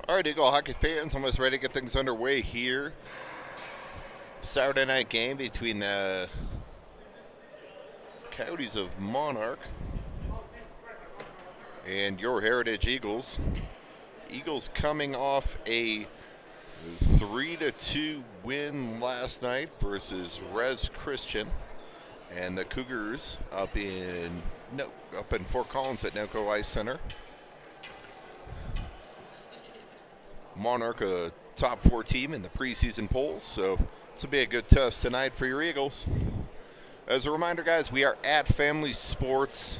All right, Eagle hockey fans, almost ready to get things underway here. Saturday night game between the Coyotes of Monarch and your Heritage Eagles. Eagles coming off a 3-2 win last night versus Res Christian, and the Cougars up in Fort Collins at Noco Ice Center. Monarch, a top 4 team in the preseason polls, so this will be a good test tonight for your Eagles. As a reminder, guys, we are at Family Sports.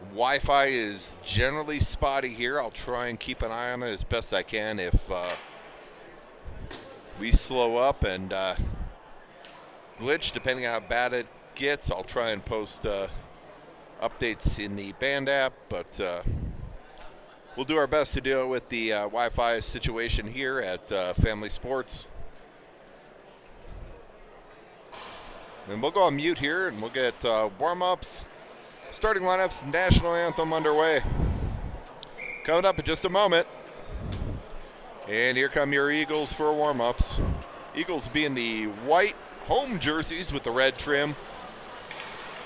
Wi-Fi is generally spotty here. I'll try and keep an eye on it as best I can. If we slow up and glitch, depending on how bad it gets, I'll try and post updates in the band app, but we'll do our best to deal with the Wi-Fi situation here at Family Sports. And we'll go on mute here, and we'll get warm-ups, starting lineups, national anthem underway. Coming up in just a moment. And here come your Eagles for warm-ups. Eagles being the white home jerseys with the red trim.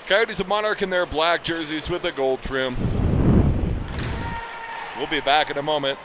Coyotes of Monarch in their black jerseys with the gold trim. We'll be back in a moment.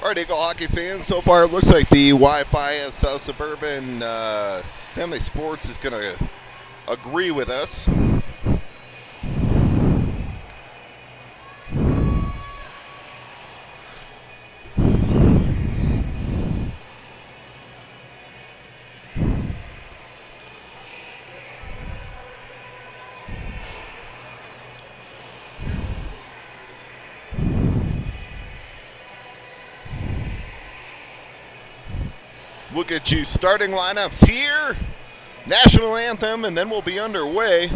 All right, Eagle hockey fans, so far it looks like the Wi-Fi at South Suburban Family Sports is going to agree with us. We'll get you starting lineups here, national anthem, and then we'll be underway.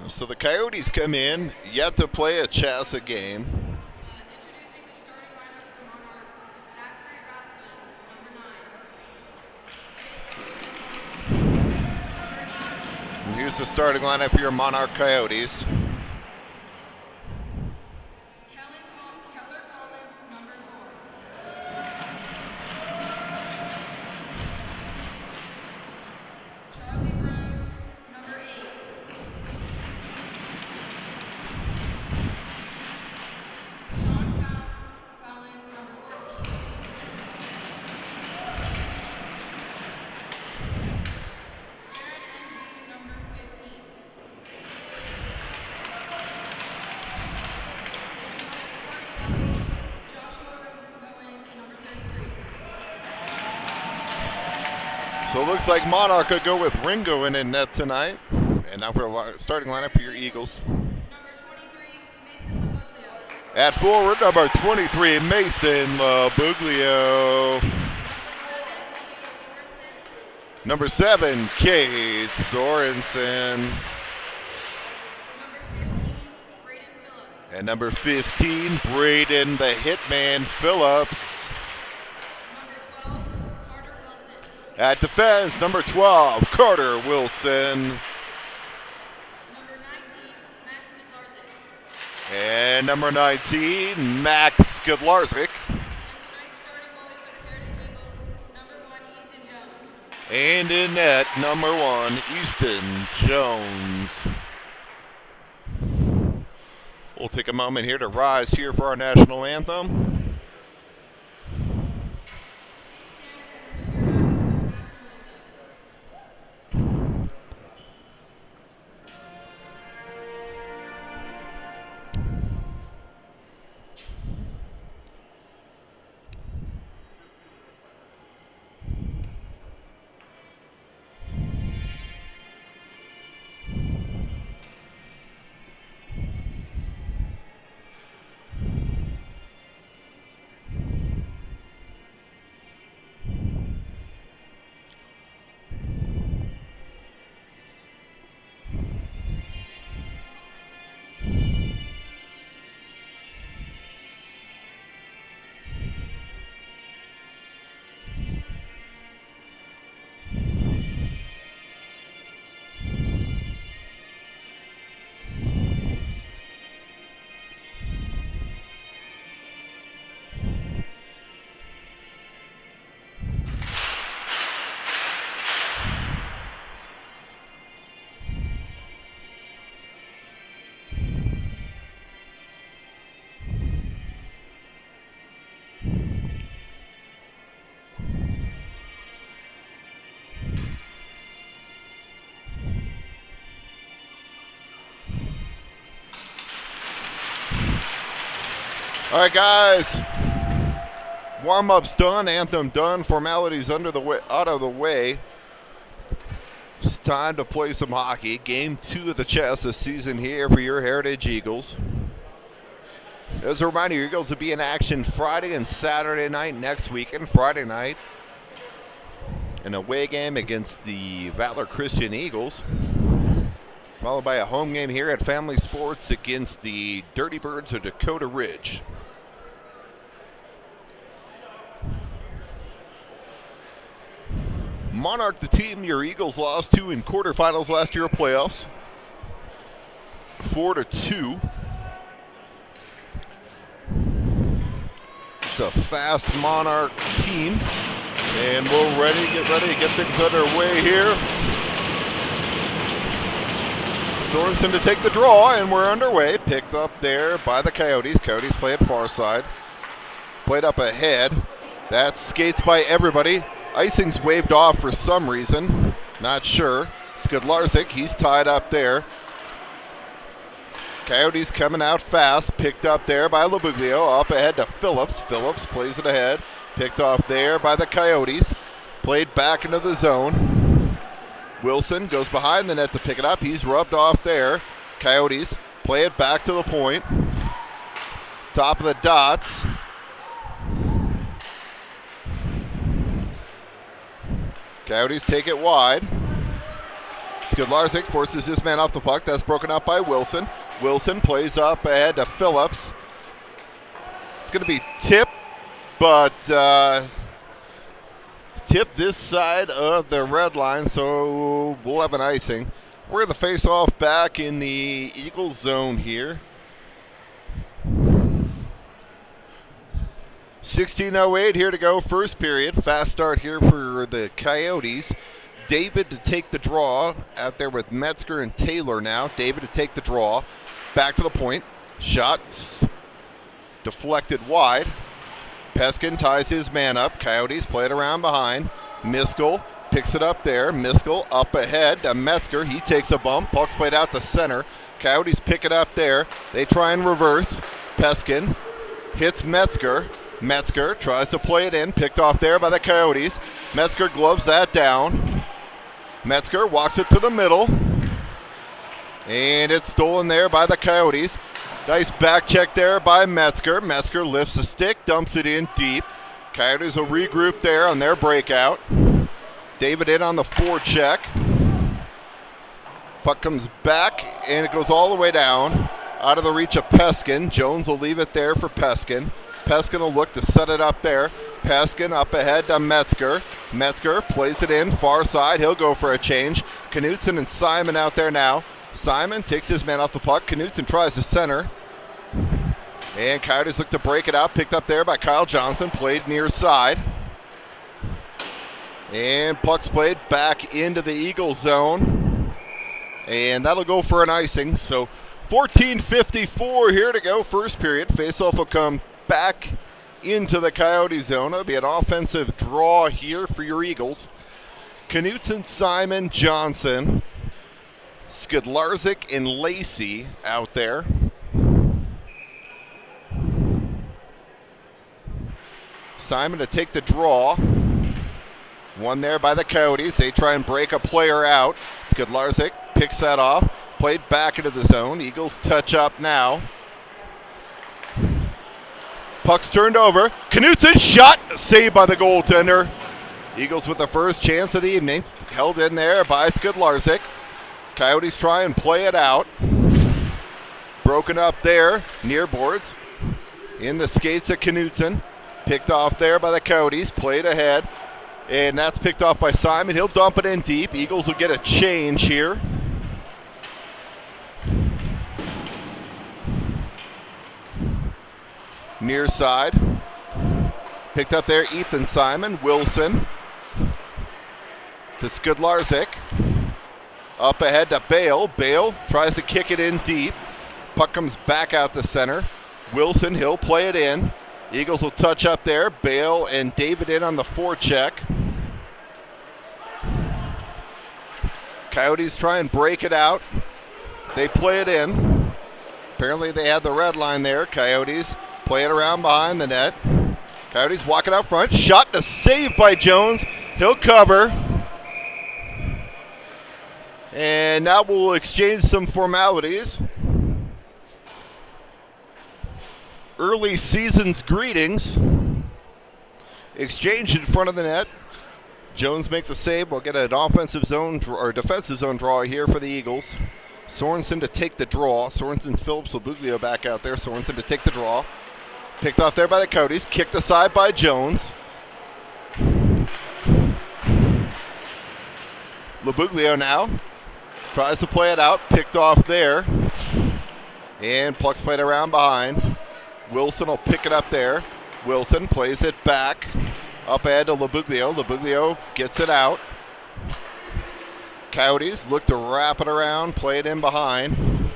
So the Coyotes come in, yet to play a CHSAA game. And here's the starting lineup for your Monarch Coyotes. So it looks like Monarch could go with Ringo in net tonight. And now for the starting lineup for your Eagles. At forward, number 23, Mason LaBuglio. Number 7, Kate Sorensen. And number 15, Braden the Hitman Phillips. At defense, number 12, Carter Wilson. And number 19, Max Skidlarzik. And in net, number 1, Easton Jones. We'll take a moment here to rise here for our national anthem. All right, guys. Warm-up's done, anthem done, formalities out of the way. It's time to play some hockey. Game 2 of the CHSAA season here for your Heritage Eagles. As a reminder, your Eagles will be in action Friday and Saturday night next week, and Friday night an away game against the Valor Christian Eagles, followed by a home game here at Family Sports against the Dirty Birds of Dakota Ridge. Monarch, the team your Eagles lost to in quarterfinals last year of playoffs, 4-2. Coyotes, a fast Monarch team. And we're get ready to get things underway here. Sorensen to take the draw, and we're underway. Picked up there by the Coyotes. Coyotes play at far side. Played up ahead. That skates by everybody. Icing's waved off for some reason. Not sure. Skudlarczyk, he's tied up there. Coyotes coming out fast. Picked up there by Labuglio. Up ahead to Phillips. Phillips plays it ahead. Picked off there by the Coyotes. Played back into the zone. Wilson goes behind the net to pick it up. He's rubbed off there. Coyotes play it back to the point. Top of the dots. Coyotes take it wide. Skudlarczyk forces his man off the puck. That's broken up by Wilson. Wilson plays up ahead to Phillips. It's going to be tipped, but tip this side of the red line, so we'll have an icing. We're going to face off back in the Eagles zone here. 16:08 here to go, first period. Fast start here for the Coyotes. David to take the draw out there with Metzger and Taylor now. David to take the draw. Back to the point. Shot deflected wide. Peskin ties his man up. Coyotes play it around behind. Miskell picks it up there. Miskell up ahead to Metzger. He takes a bump. Puck's played out to center. Coyotes pick it up there. They try and reverse. Peskin hits Metzger. Metzger tries to play it in. Picked off there by the Coyotes. Metzger gloves that down. Metzger walks it to the middle. And it's stolen there by the Coyotes. Nice back check there by Metzger. Metzger lifts the stick, dumps it in deep. Coyotes will regroup there on their breakout. David in on the forecheck. Puck comes back, and it goes all the way down. Out of the reach of Peskin. Jones will leave it there for Peskin. Peskin will look to set it up there. Peskin up ahead to Metzger. Metzger plays it in, far side. He'll go for a change. Knutson and Simon out there now. Simon takes his man off the puck. Knutson tries to center. And Coyotes look to break it out. Picked up there by Kyle Johnson. Played near side. And puck's played back into the Eagles zone. And that'll go for an icing. So 14:54 here to go, first period. Faceoff will come back into the Coyote zone. It'll be an offensive draw here for your Eagles. Knutson, Simon, Johnson, Skudlarczyk, and Lacey out there. Simon to take the draw. One there by the Coyotes. They try and break a player out. Skudlarczyk picks that off. Played back into the zone. Eagles touch up now. Puck's turned over. Knutson shot. Saved by the goaltender. Eagles with the first chance of the evening. Held in there by Skudlarczyk. Coyotes try and play it out. Broken up there near boards. In the skates of Knutson. Picked off there by the Coyotes. Played ahead. And that's picked off by Simon. He'll dump it in deep. Eagles will get a change here. Near side. Picked up there, Ethan Simon. Wilson to Skudlarczyk. Up ahead to Bale. Bale tries to kick it in deep. Puck comes back out to center. Wilson, he'll play it in. Eagles will touch up there. Bale and David in on the forecheck. Coyotes try and break it out. They play it in. Apparently they had the red line there. Coyotes play it around behind the net. Coyotes walking out front. Shot to save by Jones. He'll cover. And now we'll exchange some formalities. Early season's greetings. Exchange in front of the net. Jones makes a save. We'll get an offensive zone or defensive zone draw here for the Eagles. Sorensen to take the draw. Sorensen, Phillips, Labuglio back out there. Sorensen to take the draw. Picked off there by the Coyotes. Kicked aside by Jones. Labuglio now tries to play it out. Picked off there. And puck's played around behind. Wilson will pick it up there. Wilson plays it back. Up ahead to Labuglio. Labuglio gets it out. Coyotes look to wrap it around, play it in behind.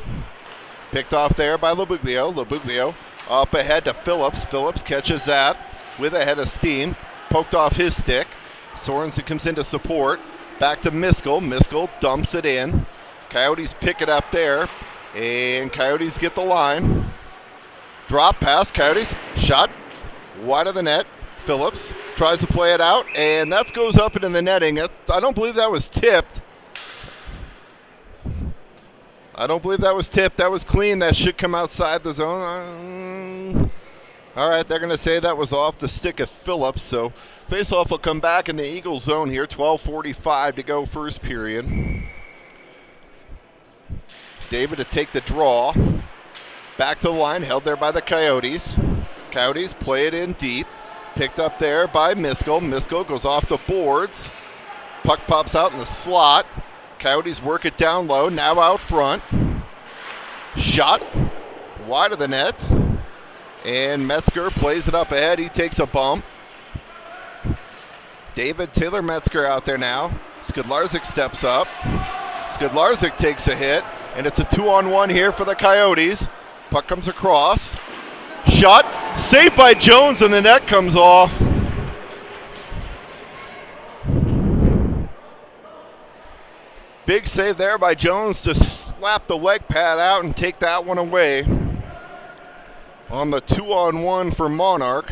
Picked off there by Labuglio. Labuglio up ahead to Phillips. Phillips catches that with a head of steam. Poked off his stick. Sorensen comes in to support. Back to Miskell. Miskell dumps it in. Coyotes pick it up there. And Coyotes get the line. Drop pass. Coyotes. Shot wide of the net. Phillips tries to play it out. And that goes up into the netting. I don't believe that was tipped. That was clean. That should come outside the zone. All right, they're going to say that was off the stick of Phillips. So faceoff will come back in the Eagles zone here. 12:45 to go first period. David to take the draw. Back to the line, held there by the Coyotes. Coyotes play it in deep. Picked up there by Miskell. Miskell goes off the boards. Puck pops out in the slot. Coyotes work it down low, now out front. Shot wide of the net. And Metzger plays it up ahead. He takes a bump. David Taylor Metzger out there now. Skudlarczyk steps up. Skudlarczyk takes a hit. And it's a 2-on-1 here for the Coyotes. Puck comes across. Shot. Saved by Jones, and the net comes off. Big save there by Jones to slap the leg pad out and take that one away. On the 2-on-1 for Monarch.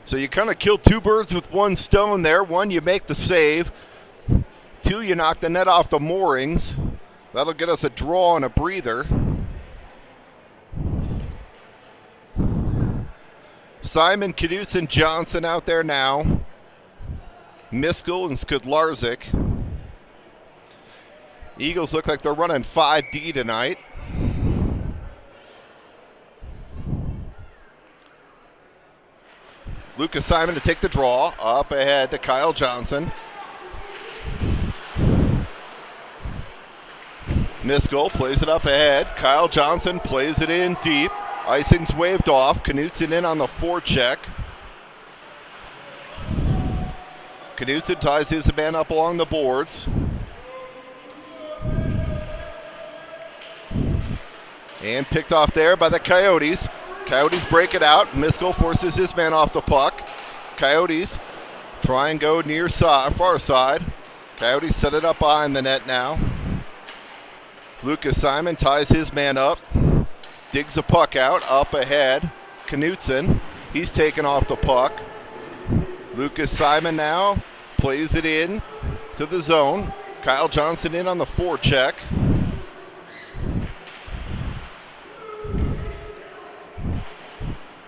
So you kind of kill two birds with one stone there. One, you make the save. Two, you knock the net off the moorings. That'll get us a draw and a breather. Simon, Knudsen, Johnson out there now. Miskell and Skudlarczyk. Eagles look like they're running 5D tonight. Lucas Simon to take the draw. Up ahead to Kyle Johnson. Miskell plays it up ahead. Kyle Johnson plays it in deep. Icing's waved off. Knudsen in on the forecheck. Knudsen ties his man up along the boards. And picked off there by the Coyotes. Coyotes break it out. Miskell forces his man off the puck. Coyotes try and go near side, far side. Coyotes set it up behind the net now. Lucas Simon ties his man up. Digs the puck out, up ahead. Knudsen, he's taken off the puck. Lucas Simon now plays it in to the zone. Kyle Johnson in on the forecheck.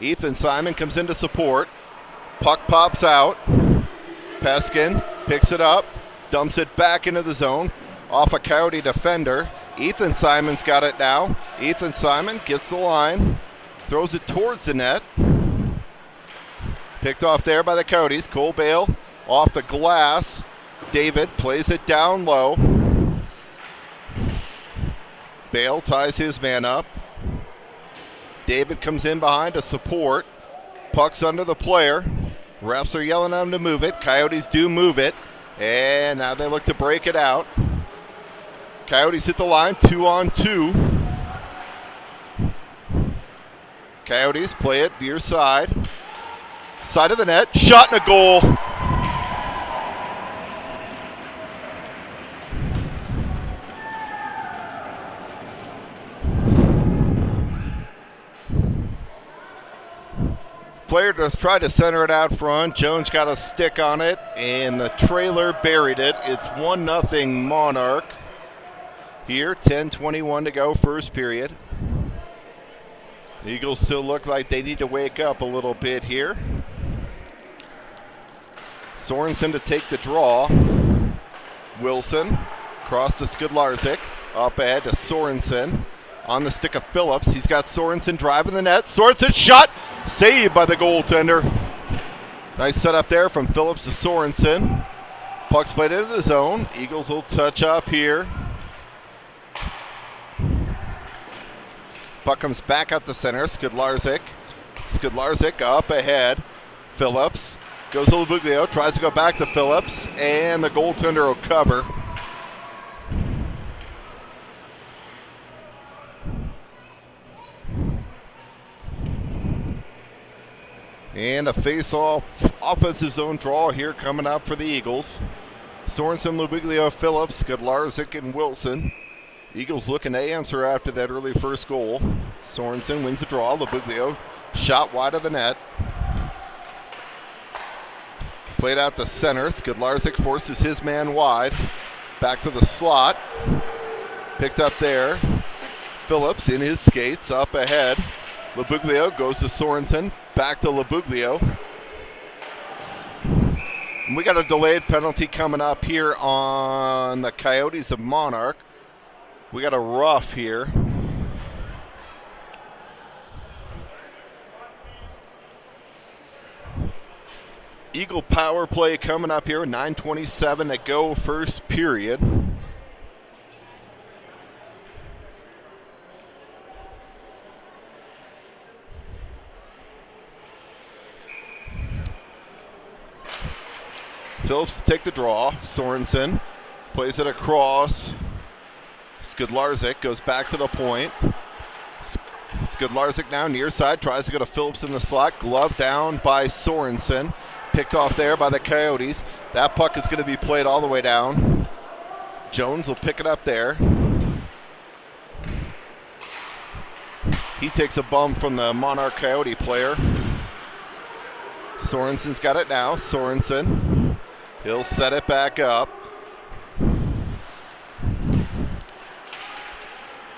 Ethan Simon comes in to support. Puck pops out. Peskin picks it up, dumps it back into the zone. Off a Coyote defender. Ethan Simon's got it now. Ethan Simon gets the line, throws it towards the net. Picked off there by the Coyotes. Cole Bale off the glass. David plays it down low. Bale ties his man up. David comes in behind to support. Puck's under the player. Refs are yelling at him to move it. Coyotes do move it. And now they look to break it out. Coyotes hit the line, 2-on-2. Coyotes play it near side. Side of the net, shot and a goal. Player just tried to center it out front. Jones got a stick on it, and the trailer buried it. It's 1-0 Monarch. Here, 10:21 to go, first period. The Eagles still look like they need to wake up a little bit here. Sorensen to take the draw. Wilson, cross to Skudlarczyk. Up ahead to Sorensen. On the stick of Phillips. He's got Sorensen driving the net. Sorensen shot, saved by the goaltender. Nice setup there from Phillips to Sorensen. Puck's played into the zone. Eagles will touch up here. Puck comes back up to center. Skidlarczyk up ahead. Phillips goes to Labuglio, tries to go back to Phillips, and the goaltender will cover. And a face-off offensive zone draw here coming up for the Eagles. Sorensen, Labuglio, Phillips, Skidlarczyk, and Wilson. Eagles looking to answer after that early first goal. Sorensen wins the draw. Labuglio shot wide of the net. Played out to center. Skidlarczyk forces his man wide. Back to the slot. Picked up there. Phillips in his skates up ahead. Labuglio goes to Sorensen. Back to Labuglio. And we got a delayed penalty coming up here on the Coyotes of Monarch. We got a rough here. Eagle power play coming up here. 9:27 to go, first period. Phillips to take the draw. Sorensen plays it across. Skidlarczyk goes back to the point. Skidlarczyk now near side, tries to go to Phillips in the slot. Glove down by Sorensen. Picked off there by the Coyotes. That puck is going to be played all the way down. Jones will pick it up there. He takes a bump from the Monarch Coyote player. Sorensen's got it now. Sorensen. He'll set it back up.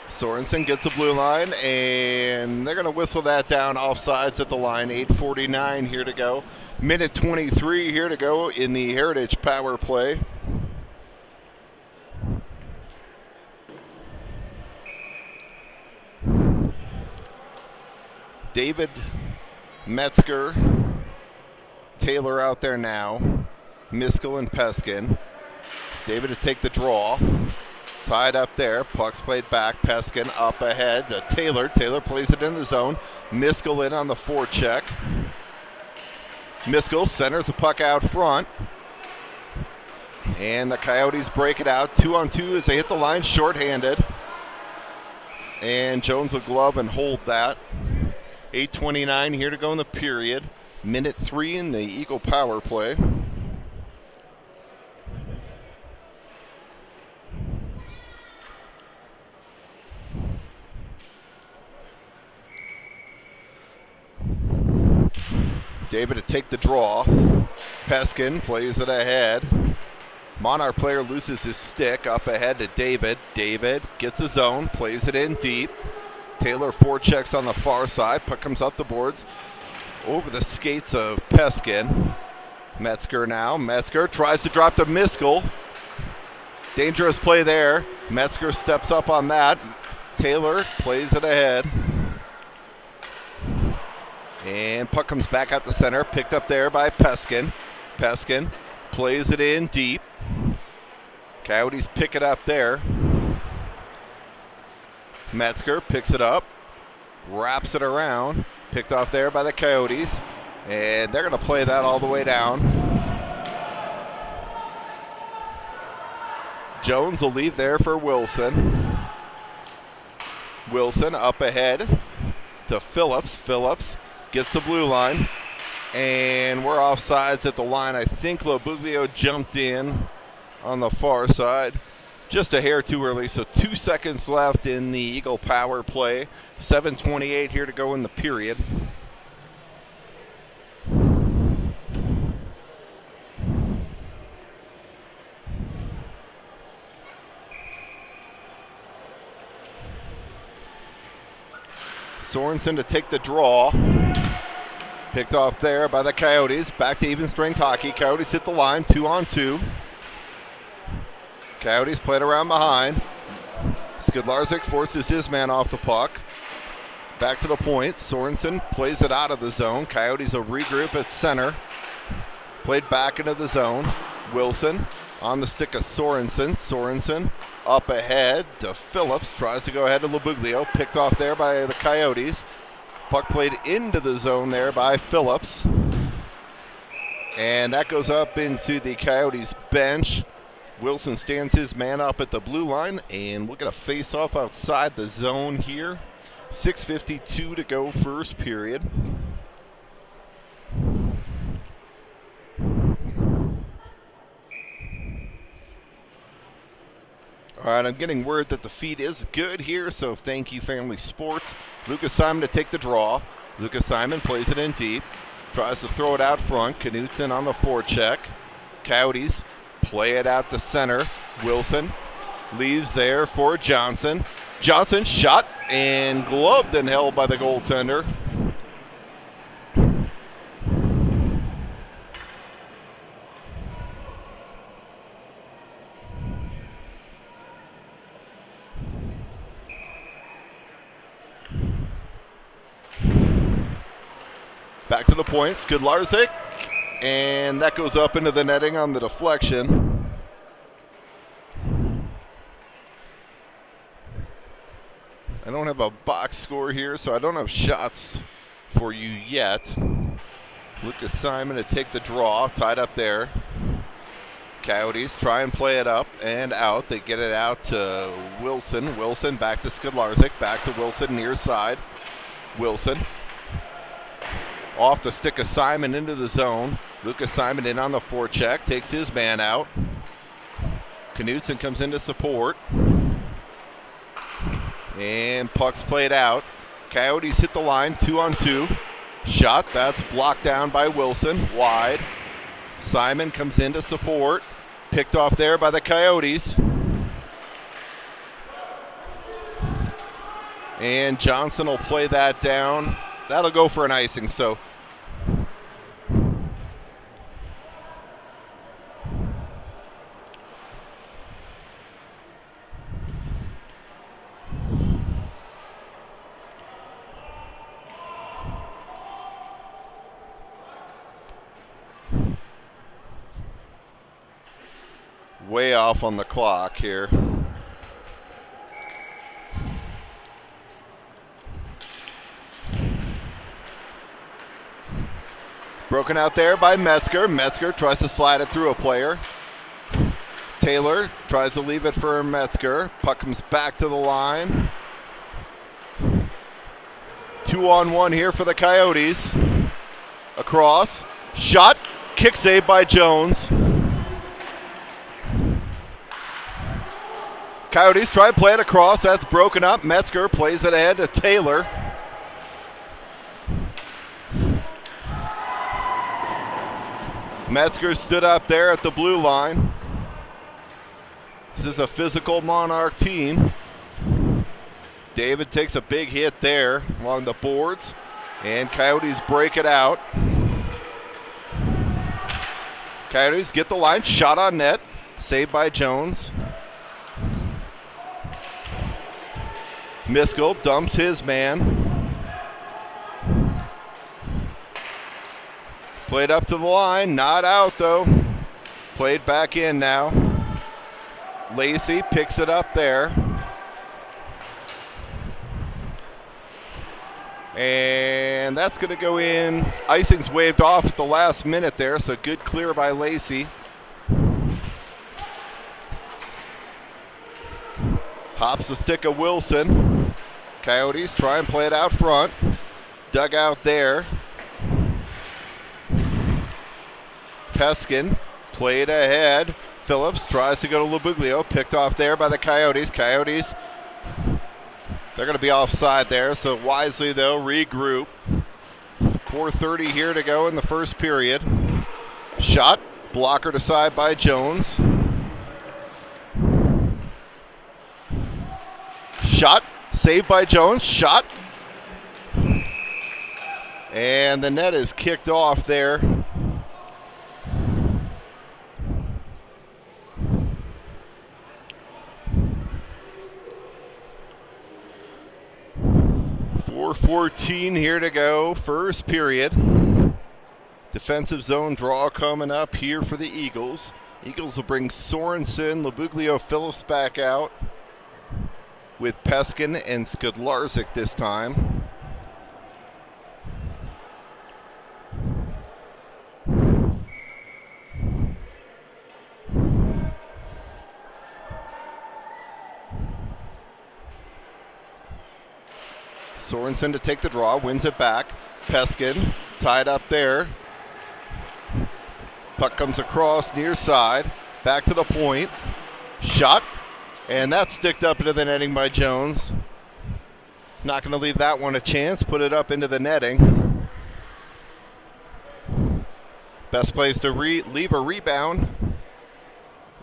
Sorensen gets the blue line, and they're going to whistle that down. Offsides at the line. 8:49 here to go. Minute 23 here to go in the Heritage power play. David, Metzger, Taylor out there now. Miskell and Peskin. David to take the draw. Tied up there. Puck's played back. Peskin up ahead to Taylor. Taylor plays it in the zone. Miskell in on the forecheck. Miskell centers the puck out front. And the Coyotes break it out. 2-on-2 as they hit the line shorthanded. And Jones will glove and hold that. 8:29 here to go in the period. Minute 3 in the Eagle power play. David to take the draw. Peskin plays it ahead. Monarch player loses his stick up ahead to David. David gets his own, plays it in deep. Taylor forechecks on the far side. Puck comes up the boards over the skates of Peskin. Metzger now. Metzger tries to drop to Miskell. Dangerous play there. Metzger steps up on that. Taylor plays it ahead. And puck comes back out the center. Picked up there by Peskin. Peskin plays it in deep. Coyotes pick it up there. Metzger picks it up. Wraps it around. Picked off there by the Coyotes. And they're going to play that all the way down. Jones will leave there for Wilson. Wilson up ahead to Phillips. Phillips gets the blue line, and we're offsides at the line. I think Labuglio jumped in on the far side just a hair too early, so 2 seconds left in the Eagle power play. 7:28 here to go in the period. Sorensen to take the draw. Picked off there by the Coyotes. Back to even strength hockey. Coyotes hit the line, 2-on-2. Coyotes played around behind. Skidlarczyk forces his man off the puck. Back to the point. Sorensen plays it out of the zone. Coyotes will regroup at center. Played back into the zone. Wilson On the stick of Sorensen. Sorensen up ahead to Phillips. Tries to go ahead to Labuglio. Picked off there by the Coyotes. Puck played into the zone there by Phillips. And that goes up into the Coyotes bench. Wilson stands his man up at the blue line. And we'll get a face-off outside the zone here. 6:52 to go first period. All right, I'm getting word that the feed is good here, so thank you, Family Sports. Lucas Simon to take the draw. Lucas Simon plays it in deep. Tries to throw it out front. Knutson on the forecheck. Coyotes play it out to center. Wilson leaves there for Johnson. Johnson shot and gloved and held by the goaltender. Back to the point, Skudlarczyk, and that goes up into the netting on the deflection. I don't have a box score here, so I don't have shots for you yet. Lucas Simon to take the draw, tied up there. Coyotes try and play it up and out. They get it out to Wilson. Wilson back to Skudlarczyk, back to Wilson near side. Wilson off the stick of Simon into the zone. Lucas Simon in on the forecheck, takes his man out. Knutson comes in to support. And puck's played out. Coyotes hit the line, 2-on-2. Shot, that's blocked down by Wilson, wide. Simon comes in to support. Picked off there by the Coyotes. And Johnson will play that down. That'll go for an icing, so way off on the clock here. Broken out there by Metzger. Metzger tries to slide it through a player. Taylor tries to leave it for Metzger. Puck comes back to the line. 2-on-1 here for the Coyotes. Across. Shot. Kick save by Jones. Coyotes try to play it across. That's broken up. Metzger plays it ahead to Taylor. Metzger stood up there at the blue line. This is a physical Monarch team. David takes a big hit there along the boards, and Coyotes break it out. Coyotes get the line, shot on net, saved by Jones. Miskell dumps his man. Played up to the line, not out though. Played back in now. Lacey picks it up there. And that's going to go in. Icing's waved off at the last minute there, so good clear by Lacey. Hops the stick of Wilson. Coyotes try and play it out front. Dug out there. Peskin played ahead. Phillips tries to go to Labuglio. Picked off there by the Coyotes. Coyotes, they're going to be offside there, so wisely they'll regroup. 4:30 here to go in the first period. Shot, blockered aside by Jones. Shot, saved by Jones. Shot. And the net is kicked off there. .414 here to go, first period. Defensive zone draw coming up here for the Eagles. Eagles will bring Sorensen, Labuglio, Phillips back out with Peskin and Skudlarczyk this time. Sorensen to take the draw, wins it back. Peskin tied up there. Puck comes across near side, back to the point. Shot, and that's sticked up into the netting by Jones. Not going to leave that one a chance, put it up into the netting. Best place to leave a rebound,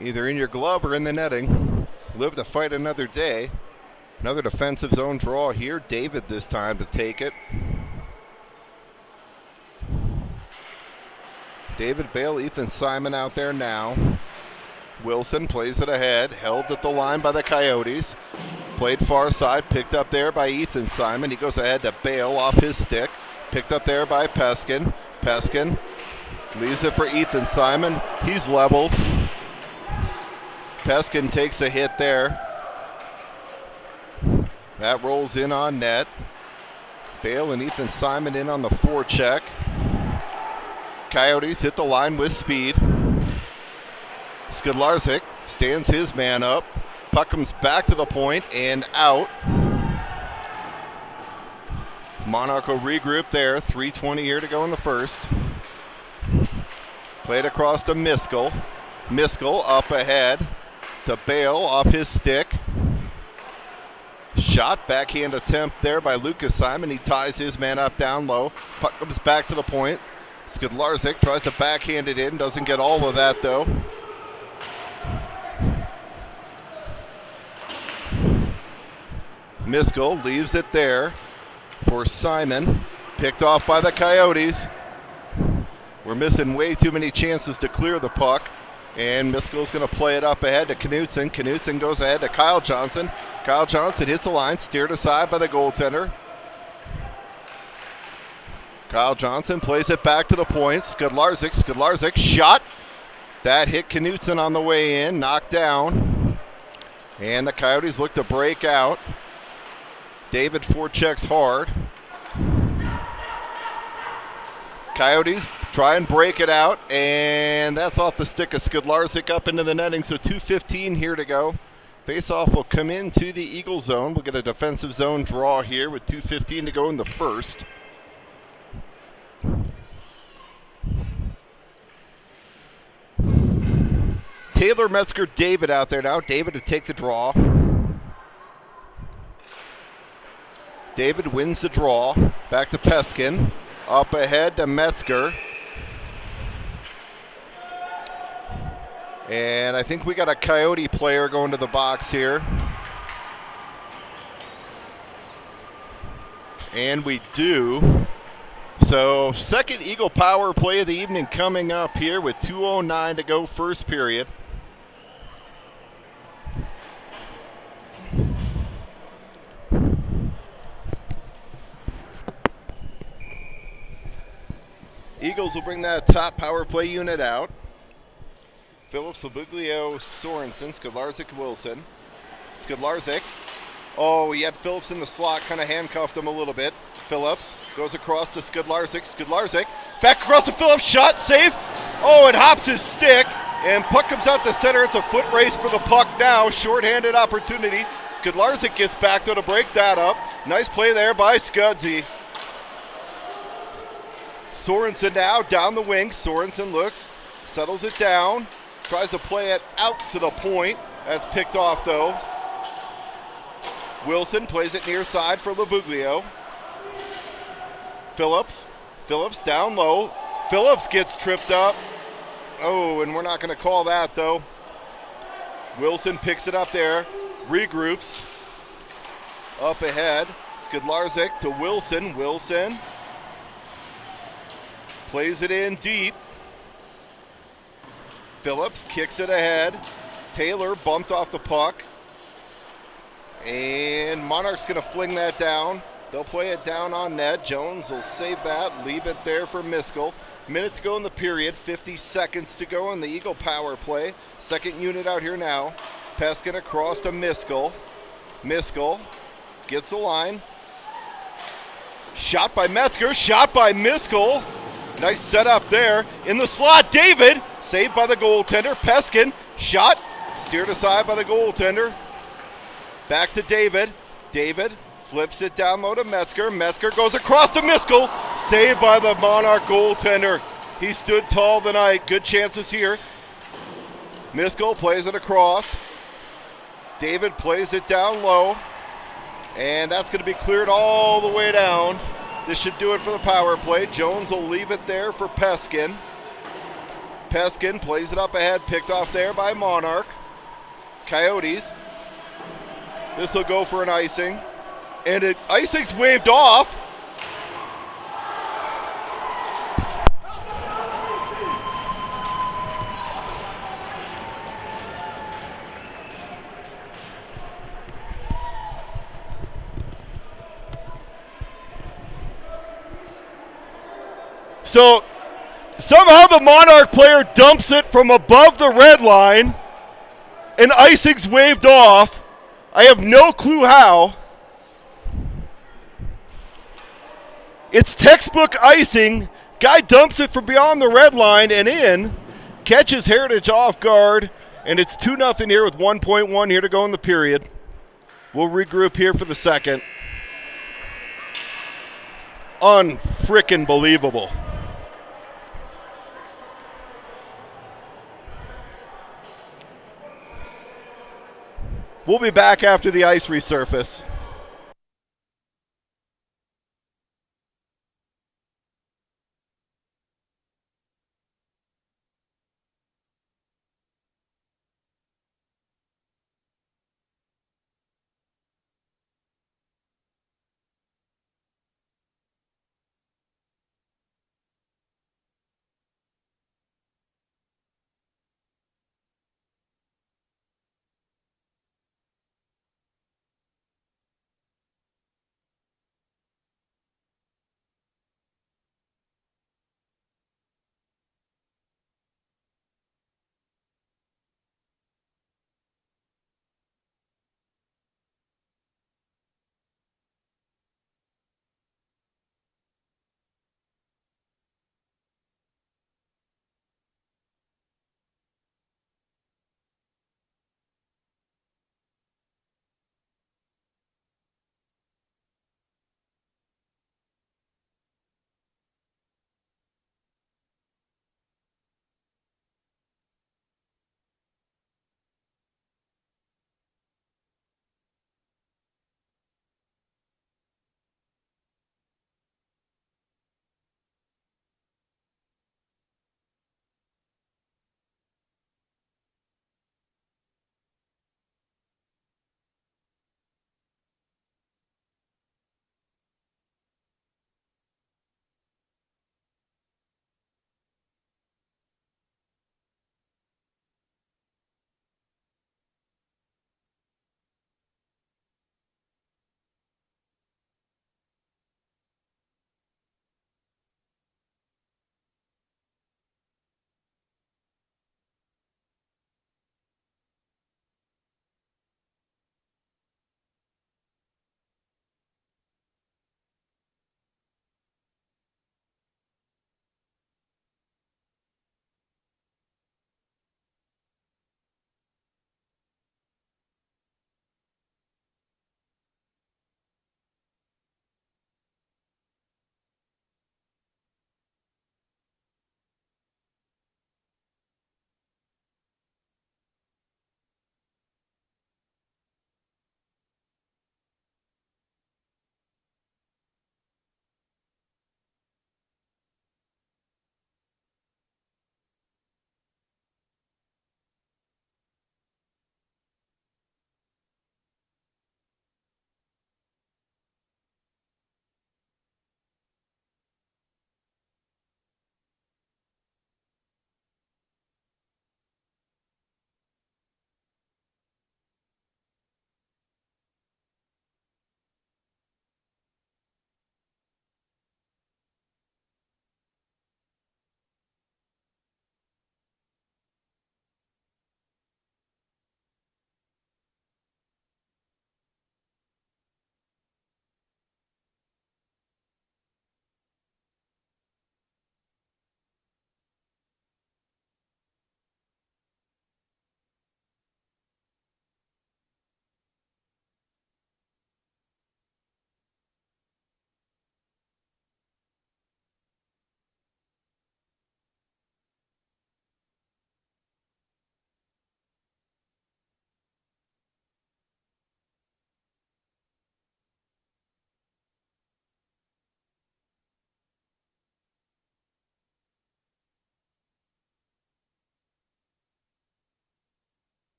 either in your glove or in the netting. Live to fight another day. Another defensive zone draw here. David this time to take it. David Bale, Ethan Simon out there now. Wilson plays it ahead, held at the line by the Coyotes. Played far side, picked up there by Ethan Simon. He goes ahead to Bale off his stick. Picked up there by Peskin. Peskin leaves it for Ethan Simon. He's leveled. Peskin takes a hit there. That rolls in on net. Bale and Ethan Simon in on the forecheck. Coyotes hit the line with speed. Skudlarczyk stands his man up. Puck comes back to the point and out. Monarch will regroup there. 3:20 here to go in the first. Played across to Miskell. Miskell up ahead to Bale off his stick. Shot, backhand attempt there by Lucas Simon. He ties his man up down low. Puck comes back to the point. Skudlarczyk tries to backhand it in. Doesn't get all of that, though. Miskell leaves it there for Simon. Picked off by the Coyotes. We're missing way too many chances to clear the puck. And Miskell's going to play it up ahead to Knutson. Knutson goes ahead to Kyle Johnson. Kyle Johnson hits the line, steered aside by the goaltender. Kyle Johnson plays it back to the point. Skudlarczyk shot. That hit Knutson on the way in, knocked down. And the Coyotes look to break out. David forechecks hard. Coyotes try and break it out, and that's off the stick of Skudlarczyk up into the netting, so 2:15 here to go. Faceoff will come into the Eagle zone. We'll get a defensive zone draw here with 2:15 to go in the first. Taylor, Metzger, David out there now. David to take the draw. David wins the draw. Back to Peskin. Up ahead to Metzger. And I think we got a Coyote player going to the box here. And we do. So second Eagle power play of the evening coming up here with 2:09 to go first period. Eagles will bring that top power play unit out. Phillips, Labuglio, Sorensen, Skudlarczyk, Wilson. Skudlarczyk. Oh, he had Phillips in the slot, kind of handcuffed him a little bit. Phillips goes across to Skudlarczyk. Skudlarczyk back across to Phillips. Shot, save. Oh, it hops his stick. And puck comes out to center. It's a foot race for the puck now. Short-handed opportunity. Skudlarczyk gets back though to break that up. Nice play there by Skudsy. Sorensen now down the wing. Sorensen looks, settles it down, tries to play it out to the point. That's picked off though. Wilson plays it near side for Labuglio. Phillips down low. Phillips gets tripped up. Oh, and we're not going to call that though. Wilson picks it up there, regroups. Up ahead, Skudlarczyk to Wilson. Wilson plays it in deep. Phillips kicks it ahead. Taylor bumped off the puck. And Monarch's going to fling that down. They'll play it down on net. Jones will save that, leave it there for Miskell. Minute to go in the period, 50 seconds to go in the Eagle power play. Second unit out here now. Peskin across to Miskell. Miskell gets the line. Shot by Metzger, shot by Miskell. Nice setup there. In the slot, David, saved by the goaltender. Peskin, shot, steered aside by the goaltender. Back to David. David flips it down low to Metzger. Metzger goes across to Miskell, saved by the Monarch goaltender. He stood tall tonight. Good chances here. Miskell plays it across. David plays it down low. And that's going to be cleared all the way down. This should do it for the power play. Jones will leave it there for Peskin. Peskin plays it up ahead, picked off there by Monarch. Coyotes. This will go for an icing. And icing's waved off. So somehow the Monarch player dumps it from above the red line, and icing's waved off. I have no clue how. It's textbook icing. Guy dumps it from beyond the red line and in. Catches Heritage off guard, and it's 2-0 here with 1.1 here to go in the period. We'll regroup here for the second. Unfrickin' believable. We'll be back after the ice resurface.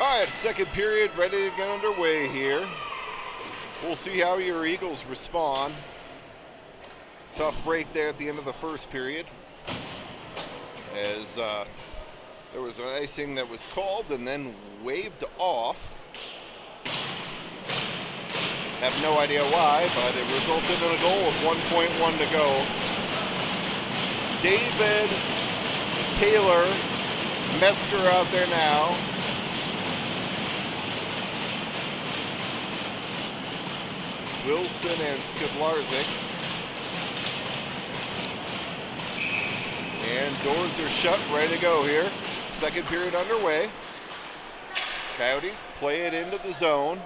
All right, second period ready to get underway here. We'll see how your Eagles respond. Tough break there at the end of the first period, as there was an icing that was called and then waved off. Have no idea why, but it resulted in a goal with 1.1 to go. David, Taylor, Metzger out there now. Wilson and Skidlarczyk. And doors are shut, ready to go here. Second period underway. Coyotes play it into the zone.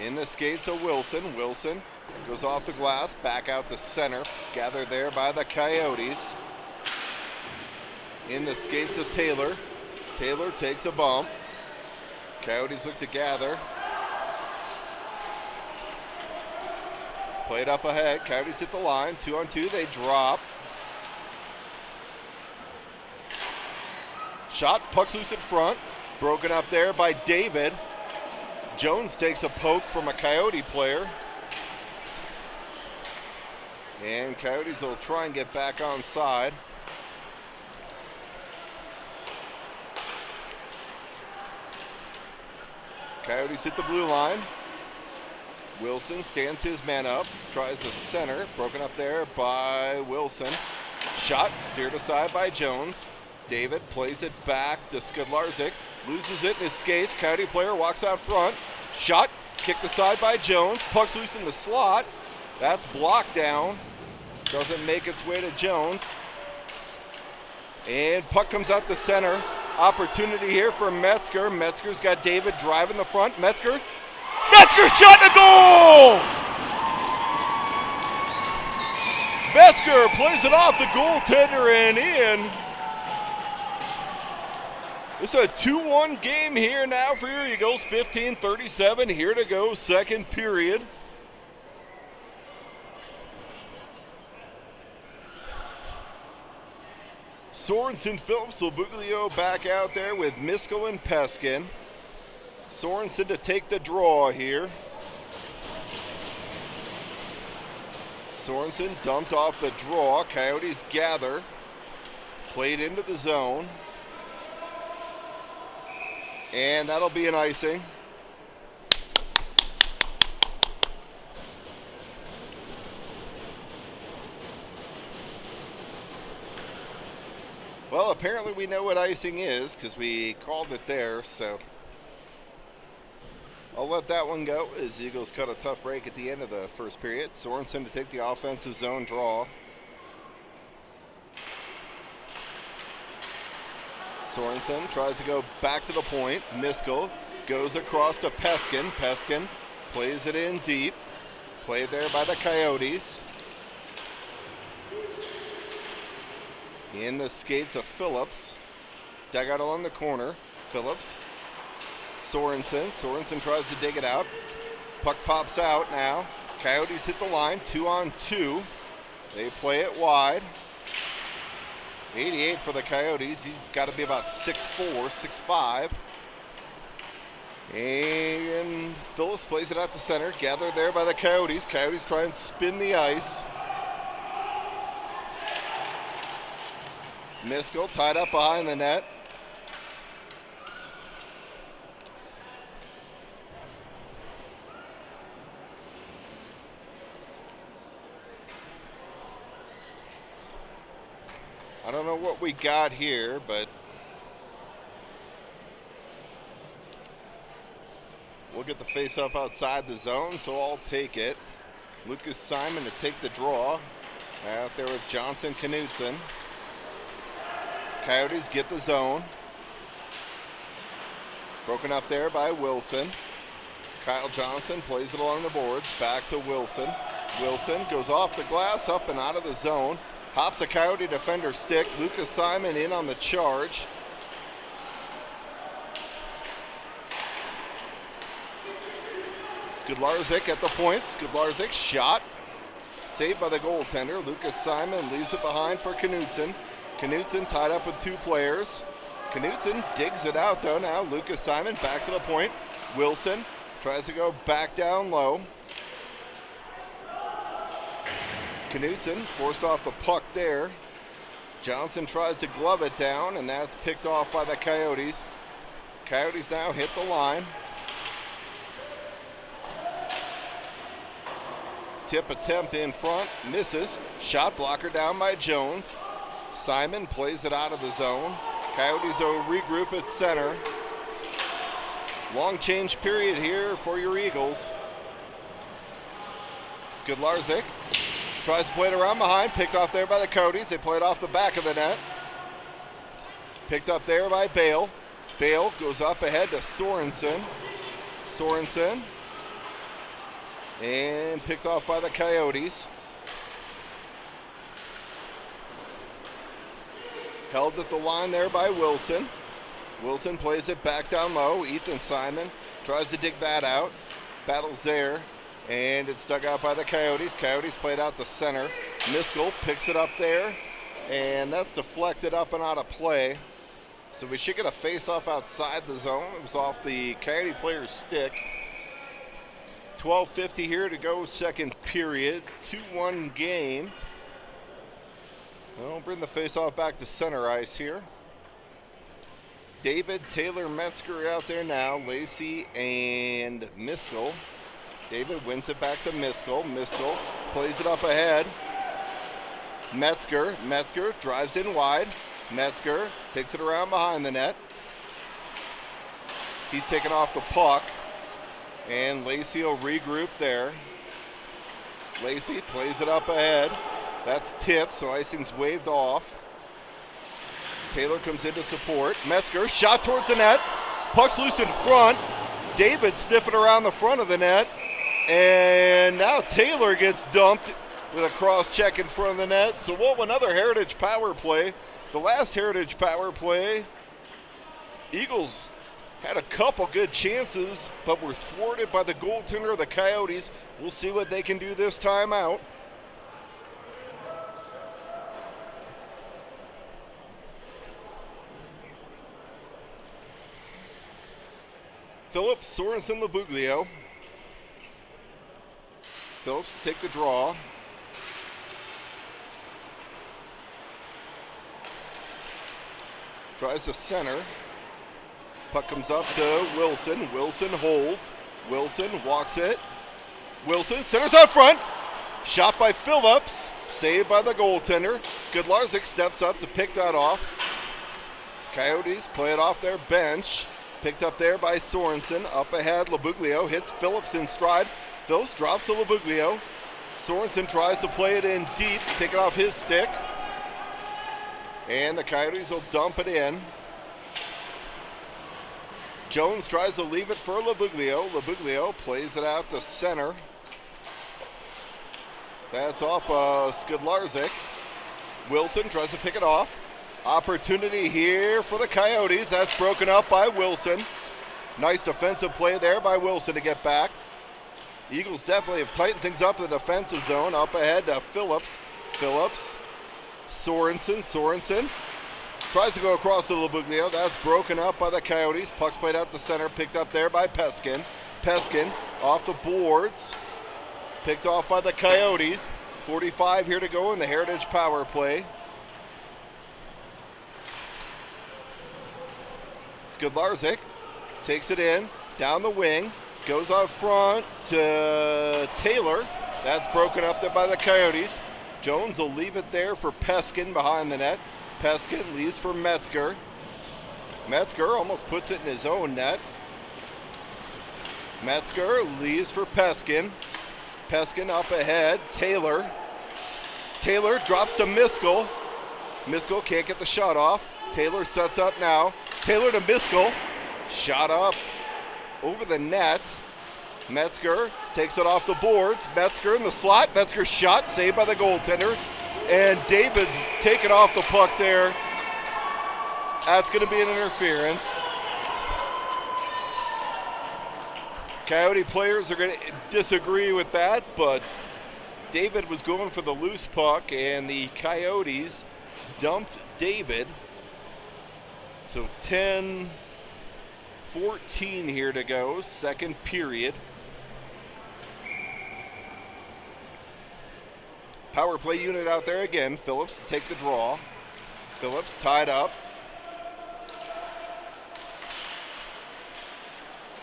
In the skates of Wilson. Wilson goes off the glass, back out to center. Gathered there by the Coyotes. In the skates of Taylor. Taylor takes a bump. Coyotes look to gather. Played up ahead. Coyotes hit the line. 2-on-2. They drop. Shot. Puck's loose in front. Broken up there by David. Jones takes a poke from a Coyote player. And Coyotes will try and get back on side. Coyotes hit the blue line. Wilson stands his man up, tries the center, broken up there by Wilson. Shot, steered aside by Jones. David plays it back to Skidlarczyk, loses it in his skates. Coyote player walks out front. Shot, kicked aside by Jones. Puck's loose in the slot. That's blocked down. Doesn't make its way to Jones. And puck comes out to center. Opportunity here for Metzger. Metzger's got David driving the front. Metzger shot and a goal! Metzger plays it off the goaltender and in. It's a 2-1 game here now for your Eagles. 15:37 here to go, second period. Sorensen, Phillips, Lobuglio back out there with Miskell and Peskin. Sorensen to take the draw here. Sorensen dumped off the draw. Coyotes gather. Played into the zone. And that'll be an icing. Well, apparently we know what icing is because we called it there, so I'll let that one go as the Eagles cut a tough break at the end of the first period. Sorensen to take the offensive zone draw. Sorensen tries to go back to the point. Miskell goes across to Peskin. Peskin plays it in deep. Played there by the Coyotes. In the skates of Phillips. Dugout along the corner. Phillips. Sorensen. Sorensen tries to dig it out. Puck pops out now. Coyotes hit the line. 2-on-2. They play it wide. 88 for the Coyotes. He's got to be about 6'4", 6'5". And Phillips plays it out to center. Gathered there by the Coyotes. Coyotes try and spin the ice. Miskell tied up behind the net. I don't know what we got here, but we'll get the face-off outside the zone, so I'll take it. Lucas Simon to take the draw. Out there with Johnson Knudsen. Coyotes get the zone. Broken up there by Wilson. Kyle Johnson plays it along the boards. Back to Wilson. Wilson goes off the glass, up and out of the zone. Hops a Coyote defender stick. Lucas Simon in on the charge. Skidlarczyk at the point. Skidlarczyk shot. Saved by the goaltender. Lucas Simon leaves it behind for Knudsen. Knudsen tied up with two players. Knutson digs it out though now. Lucas Simon back to the point. Wilson tries to go back down low. Knutson forced off the puck there. Johnson tries to glove it down, and that's picked off by the Coyotes. Coyotes now hit the line. Tip attempt in front, misses. Shot blocker down by Jones. Simon plays it out of the zone. Coyotes will regroup at center. Long change period here for your Eagles. Skudlarczyk tries to play it around behind, picked off there by the Coyotes. They play it off the back of the net. Picked up there by Bale. Bale goes up ahead to Sorensen. Sorensen. And picked off by the Coyotes. Held at the line there by Wilson. Wilson plays it back down low. Ethan Simon tries to dig that out. Battles there. And it's dug out by the Coyotes. Coyotes played out to center. Miskell picks it up there. And that's deflected up and out of play. So we should get a face-off outside the zone. It was off the Coyote player's stick. 12:50 here to go, second period. 2-1 game. We'll bring the face-off back to center ice here. David, Taylor, Metzger out there now. Lacey and Miskell. David wins it back to Miskell. Miskell plays it up ahead. Metzger drives in wide. Metzger takes it around behind the net. He's taken off the puck. And Lacey will regroup there. Lacey plays it up ahead. That's tipped, so icing's waved off. Taylor comes in to support. Metzger, shot towards the net. Puck's loose in front. David stiffing around the front of the net. And now Taylor gets dumped with a cross check in front of the net. So we'll have another Heritage power play. The last Heritage power play, Eagles had a couple good chances, but were thwarted by the goaltender of the Coyotes. We'll see what they can do this time out. Phillips, Sorensen, Labuglio. Phillips take the draw. Tries to center. Puck comes up to Wilson. Wilson holds. Wilson walks it. Wilson centers out front. Shot by Phillips. Saved by the goaltender. Skudlarczyk steps up to pick that off. Coyotes play it off their bench. Picked up there by Sorensen. Up ahead, Labuglio hits Phillips in stride. Phillips drops to Labuglio. Sorensen tries to play it in deep, take it off his stick. And the Coyotes will dump it in. Jones tries to leave it for Labuglio. Labuglio plays it out to center. That's off Skudlarczyk. Wilson tries to pick it off. Opportunity here for the Coyotes. That's broken up by Wilson. Nice defensive play there by Wilson to get back. Eagles definitely have tightened things up in the defensive zone. Up ahead to Phillips. Phillips. Sorensen tries to go across to Labuglio. That's broken up by the Coyotes. Puck's played out to center. Picked up there by Peskin. Peskin off the boards. Picked off by the Coyotes. 45 here to go in the Heritage power play. Skudlarczyk takes it in, down the wing, goes out front to Taylor. That's broken up there by the Coyotes. Jones will leave it there for Peskin behind the net. Peskin leaves for Metzger. Metzger almost puts it in his own net. Metzger leaves for Peskin. Peskin up ahead. Taylor. Taylor drops to Miskell. Miskell can't get the shot off. Taylor sets up now. Taylor to Miskell. Shot up over the net. Metzger takes it off the boards. Metzger in the slot. Metzger shot saved by the goaltender. And David's taken off the puck there. That's going to be an interference. Coyote players are going to disagree with that, but David was going for the loose puck, and the Coyotes dumped David. So 10-14 here to go, second period. Power play unit out there again. Phillips to take the draw. Phillips tied up.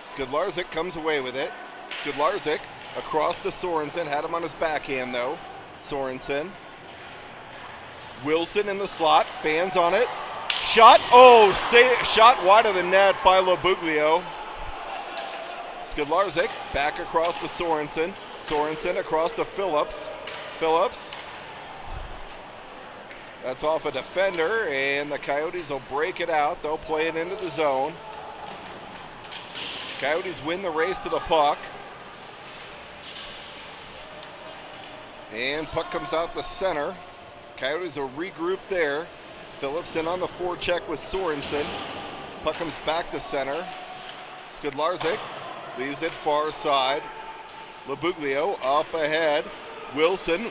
Skudlarczyk comes away with it. Skudlarczyk across to Sorensen. Had him on his backhand though. Sorensen. Wilson in the slot. Fans on it. Shot. Oh, shot wide of the net by Labuglio. Skudlarczyk back across to Sorensen. Sorensen across to Phillips. Phillips. That's off a defender, and the Coyotes will break it out. They'll play it into the zone. Coyotes win the race to the puck. And puck comes out to center. Coyotes will regroup there. Phillips in on the forecheck with Sorensen. Puck comes back to center. Skudlarczyk leaves it far side. Labuglio up ahead. Wilson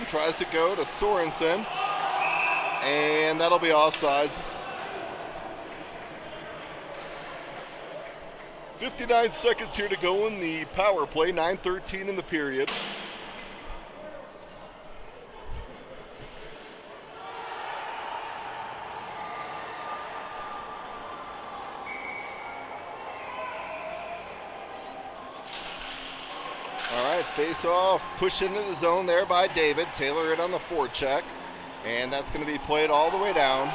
tries to go to Sorensen. And that'll be offsides. 59 seconds here to go in the power play, 9:13 in the period. All right, face off, push into the zone there by David. Taylor it on the forecheck, and that's going to be played all the way down.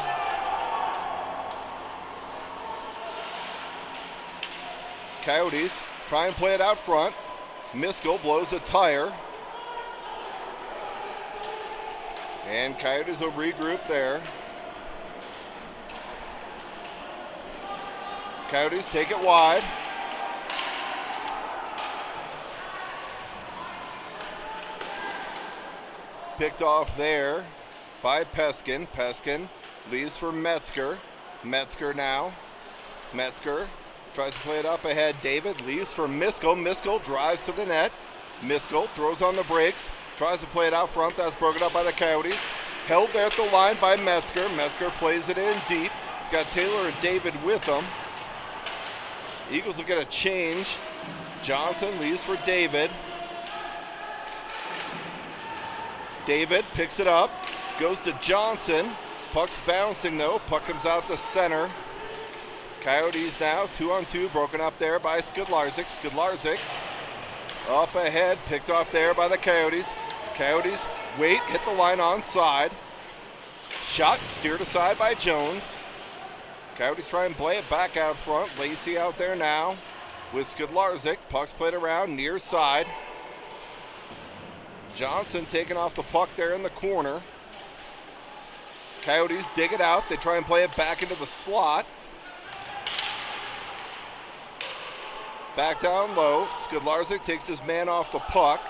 Coyotes try and play it out front. Miskell blows a tire. And Coyotes will regroup there. Coyotes take it wide. Picked off there by Peskin. Peskin leaves for Metzger. Metzger now. Metzger tries to play it up ahead. David leaves for Miskell. Miskell drives to the net. Miskell throws on the brakes. Tries to play it out front. That's broken up by the Coyotes. Held there at the line by Metzger. Metzger plays it in deep. He's got Taylor and David with him. Eagles will get a change. Johnson leaves for David. David picks it up. Goes to Johnson. Puck's bouncing though. Puck comes out to center. Coyotes now 2-on-2, broken up there by Skudlarczyk. Skudlarczyk up ahead, picked off there by the Coyotes. Coyotes wait, hit the line onside. Shot steered aside by Jones. Coyotes try and play it back out front. Lacey out there now with Skudlarczyk. Puck's played around near side. Johnson taking off the puck there in the corner. Coyotes dig it out. They try and play it back into the slot. Back down low. Skudlarczyk takes his man off the puck.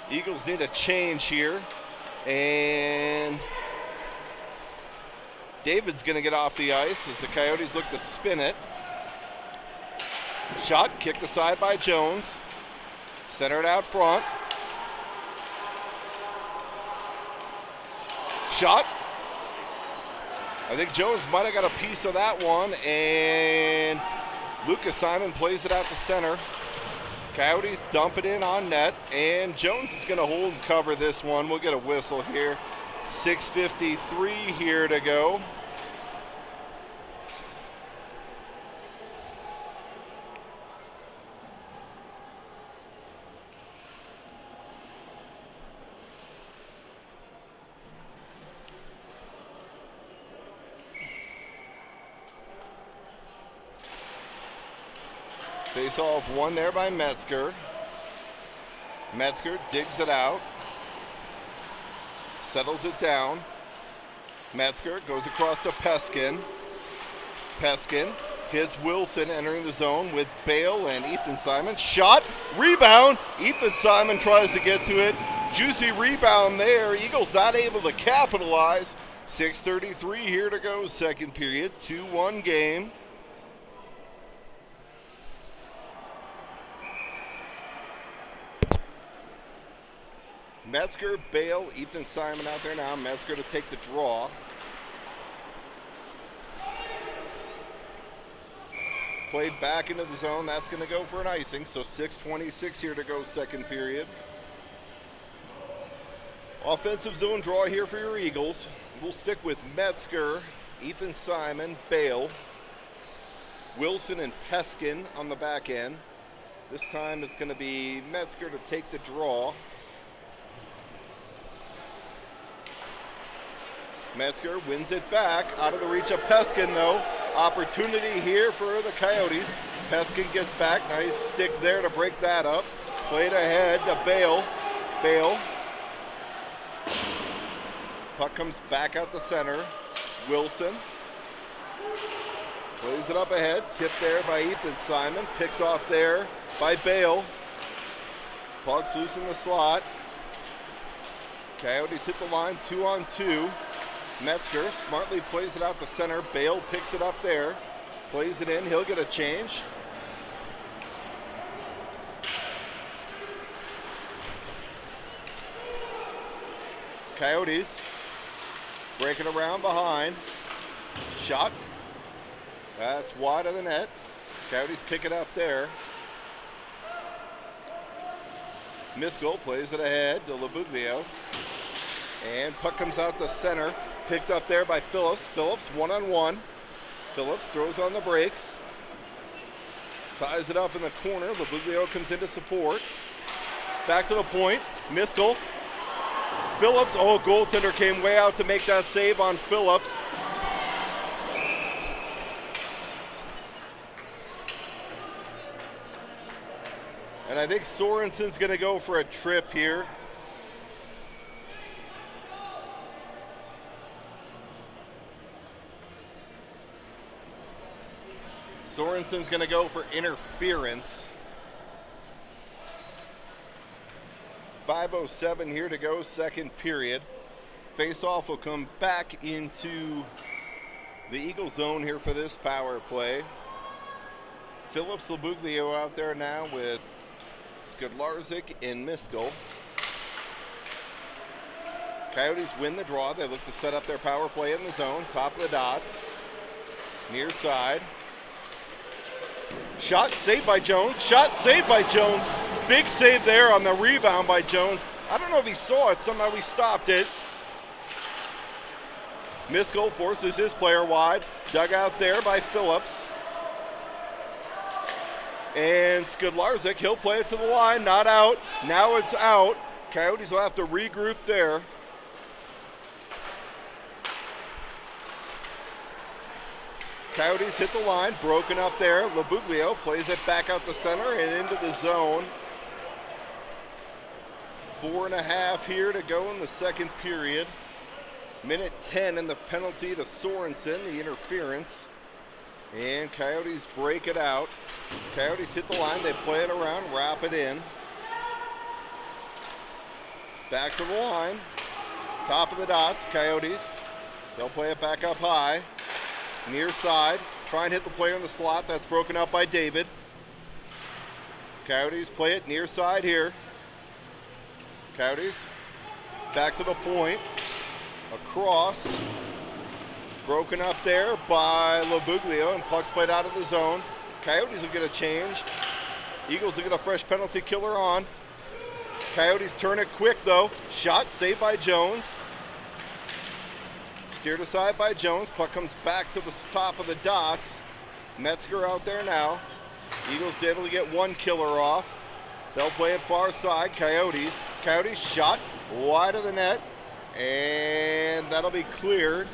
Eagles need a change here. And David's going to get off the ice as the Coyotes look to spin it. Shot kicked aside by Jones. Centered out front. Shot. I think Jones might have got a piece of that one, and Lucas Simon plays it out to center. Coyotes dump it in on net, and Jones is going to hold and cover this one. We'll get a whistle here. 6:53 here to go. Face off one there by Metzger. Metzger digs it out. Settles it down. Metzger goes across to Peskin. Peskin hits Wilson entering the zone with Bale and Ethan Simon. Shot, rebound. Ethan Simon tries to get to it. Juicy rebound there. Eagles not able to capitalize. 6:33 here to go, second period. 2-1 game. Metzger, Bale, Ethan Simon out there now. Metzger to take the draw. played back into the zone. That's going to go for an icing. So 6:26 here to go, second period. Offensive zone draw here for your Eagles. We'll stick with Metzger, Ethan Simon, Bale, Wilson, and Peskin on the back end. This time it's going to be Metzger to take the draw. Metzger wins it back, out of the reach of Peskin though. Opportunity here for the Coyotes. Peskin gets back, nice stick there to break that up. Played ahead to Bale. Bale. Puck comes back out to center. Wilson. Plays it up ahead, tipped there by Ethan Simon. Picked off there by Bale. Puck's loose in the slot. Coyotes hit the line 2-on-2. Metzger smartly plays it out to center. Bale picks it up there. Plays it in, he'll get a change. Coyotes breaking around behind. Shot. That's wide of the net. Coyotes pick it up there. Miskell plays it ahead to Labuglio. And puck comes out to center. Picked up there by Phillips. Phillips one-on-one. Phillips throws on the brakes. Ties it up in the corner. Labuglio comes in to support. Back to the point. Miskell. Phillips. Oh, goaltender came way out to make that save on Phillips. And I think Sorensen's going to go for a trip here. Sorensen's going to go for interference. 5:07 here to go, second period. Face-off will come back into the Eagle zone here for this power play. Phillips, Labuglio out there now with Skudlarczyk and Miskell. Coyotes win the draw. They look to set up their power play in the zone. Top of the dots. Near side. Shot saved by Jones. Shot saved by Jones. Big save there on the rebound by Jones. I don't know if he saw it. Somehow he stopped it. Miskell forces his player wide. Dug out there by Phillips. And Skudlarczyk, he'll play it to the line. Not out. Now it's out. Coyotes will have to regroup there. Coyotes hit the line, broken up there. Labuglio plays it back out the center and into the zone. 4.5 here to go in the second period. Minute 10 and the penalty to Sorensen, the interference. And Coyotes break it out. Coyotes hit the line, they play it around, wrap it in. Back to the line. Top of the dots, Coyotes. They'll play it back up high. Near side, try and hit the player in the slot. That's broken up by David. Coyotes play it near side here. Coyotes back to the point. Across. Broken up there by Labuglio, and puck's played out of the zone. Coyotes will get a change. Eagles will get a fresh penalty killer on. Coyotes turn it quick though. Shot saved by Jones. Steered aside by Jones. Puck comes back to the top of the dots. Metzger out there now. Eagles able to get one killer off. They'll play it far side. Coyotes. Coyotes shot wide of the net. And that'll be cleared.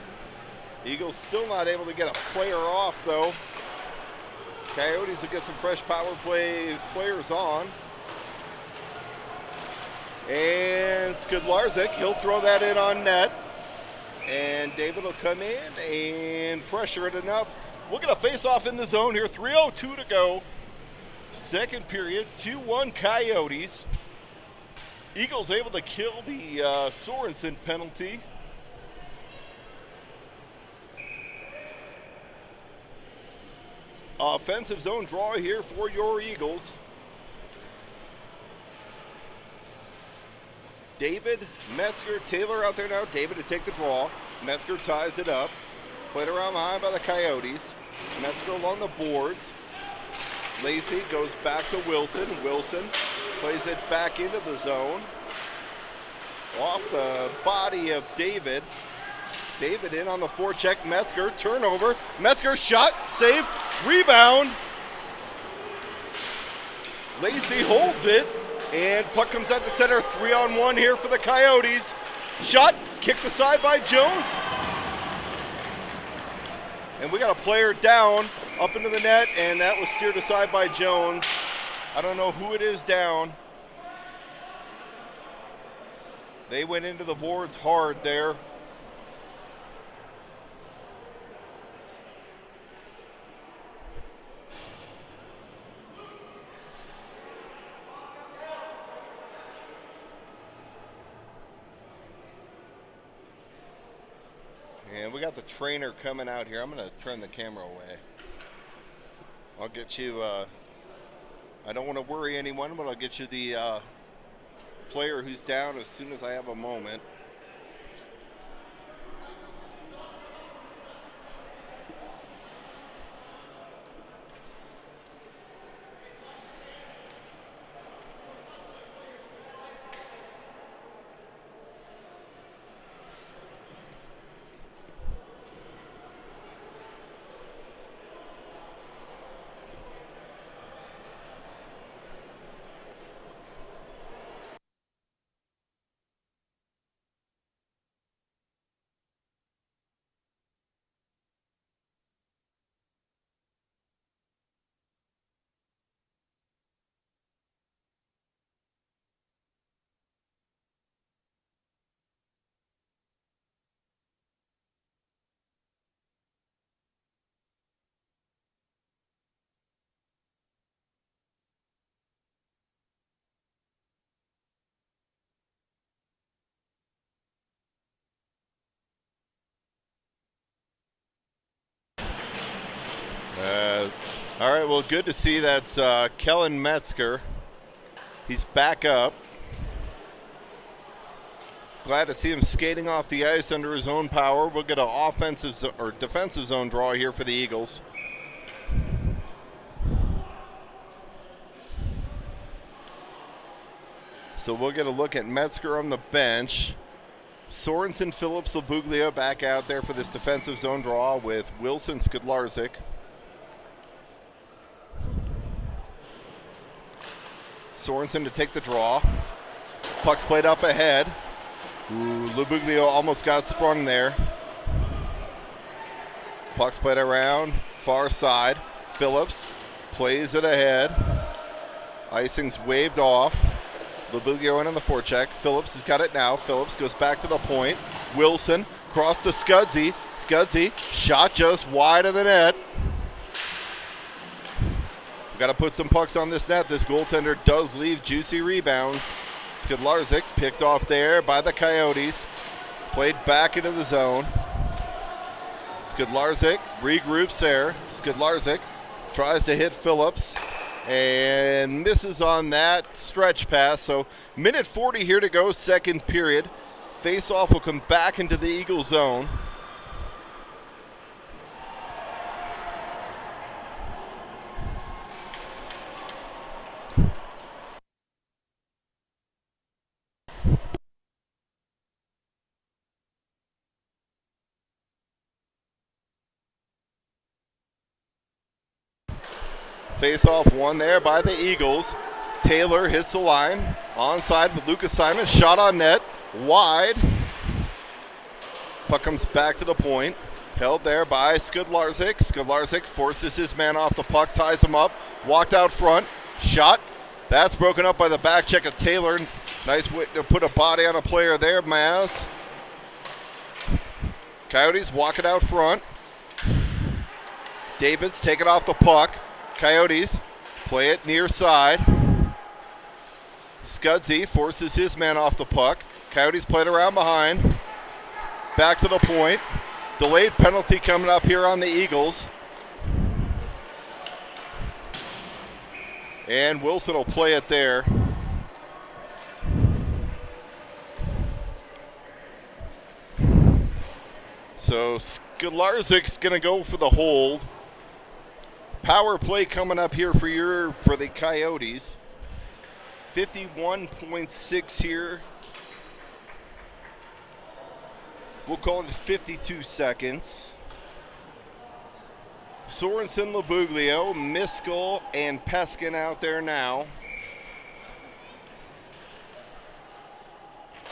Eagles still not able to get a player off though. Coyotes will get some fresh power play players on. And Skudlarczyk, he'll throw that in on net. And David will come in and pressure it enough. We'll get a face-off in the zone here. 3:02 to go. Second period, 2-1 Coyotes. Eagles able to kill the Sorensen penalty. Offensive zone draw here for your Eagles. David, Metzger, Taylor out there now. David to take the draw. Metzger ties it up. Played around behind by the Coyotes. Metzger along the boards. Lacey goes back to Wilson. Wilson plays it back into the zone. Off the body of David. David in on the forecheck. Metzger, turnover. Metzger shot, save, rebound. Lacey holds it, and puck comes out to center. 3-on-1 here for the Coyotes. Shot, kicked aside by Jones. And we got a player down, up into the net, and that was steered aside by Jones. I don't know who it is down. They went into the boards hard there. And we got the trainer coming out here. I'm going to turn the camera away. I'll get you, I don't want to worry anyone, but I'll get you the player who's down as soon as I have a moment. All right, well, good to see that's Kellen Metzger. He's back up. Glad to see him skating off the ice under his own power. We'll get an offensive or defensive zone draw here for the Eagles. So we'll get a look at Metzger on the bench. Sorensen, Phillips, Labuglio back out there for this defensive zone draw with Wilson, Skidlarczyk. Sorensen to take the draw. Puck's played up ahead. Ooh, Labuglio almost got sprung there. Puck's played around, far side. Phillips plays it ahead. Icing's waved off. Labuglio in on the forecheck. Phillips has got it now. Phillips goes back to the point. Wilson cross to Scudzy. Scudzy shot just wide of the net. We've got to put some pucks on this net. This goaltender does leave juicy rebounds. Skidlarczyk picked off there by the Coyotes. Played back into the zone. Skidlarczyk regroups there. Skidlarczyk tries to hit Phillips and misses on that stretch pass. So minute 40 here to go, second period. Face-off will come back into the Eagle zone. Face-off won there by the Eagles. Taylor hits the line. Onside with Lucas Simon. Shot on net. Wide. Puck comes back to the point. Held there by Skidlarczyk. Skidlarczyk forces his man off the puck. Ties him up. Walked out front. Shot. That's broken up by the back check of Taylor. Nice way to put a body on a player there, Maz. Coyotes walk it out front. David's taking off the puck. Coyotes play it near side. Scudzy forces his man off the puck. Coyotes played around behind. Back to the point. Delayed penalty coming up here on the Eagles. And Wilson will play it there. So Skidlarzyk's going to go for the hold. Power play coming up here for the Coyotes. 51.6 here. We'll call it 52 seconds. Sorensen, Labuglio, Miskell, and Peskin out there now.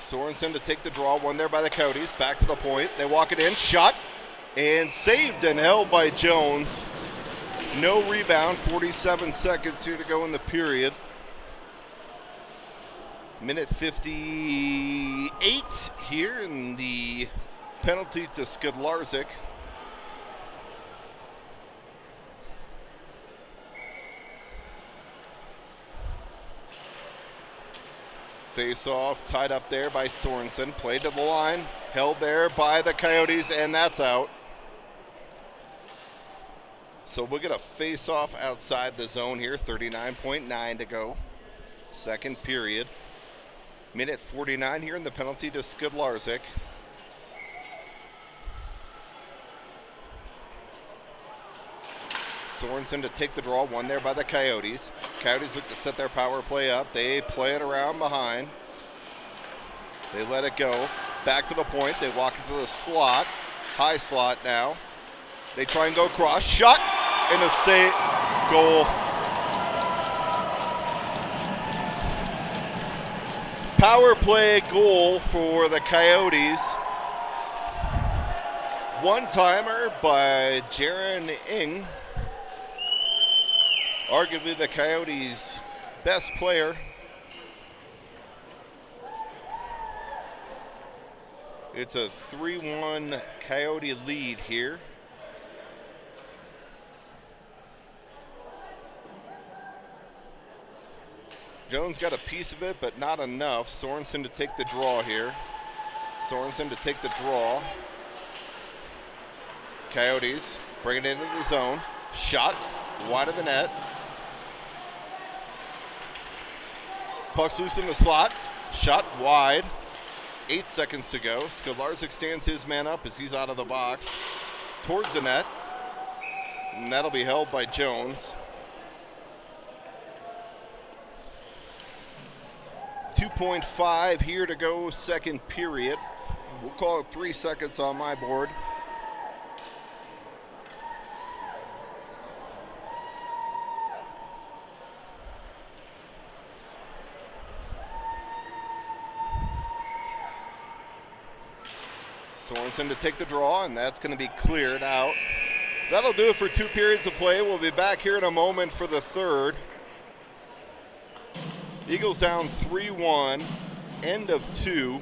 Sorensen to take the draw, one there by the Coyotes. Back to the point. They walk it in. Shot and saved and held by Jones. No rebound. 47 seconds here to go in the period. Minute 58 here in the penalty to Skidlarczyk. Face off, tied up there by Sorensen. Played to the line, held there by the Coyotes, and that's out. So we'll get a face off outside the zone here. 39.9 to go. Second period. Minute 49 here in the penalty to Skidlarczyk. Sorensen to take the draw, one there by the Coyotes. Coyotes look to set their power play up. They play it around behind. They let it go. Back to the point. They walk into the slot. High slot now. They try and go cross. Shot and a save. Goal. Power play goal for the Coyotes. One-timer by Jaron Ing. Arguably the Coyotes' best player. It's a 3-1 Coyote lead here. Jones got a piece of it, but not enough. Sorensen to take the draw here. Sorensen to take the draw. Coyotes bring it into the zone. Shot wide of the net. Puck's loose in the slot. Shot wide. 8 seconds to go. Skidlarczyk stands his man up as he's out of the box. Towards the net. And that'll be held by Jones. 2.5 here to go, second period. We'll call it 3 seconds on my board. Sorensen to take the draw, and that's going to be cleared out. That'll do it for 2 periods of play. We'll be back here in a moment for the third. Eagles down 3-1, end of 2.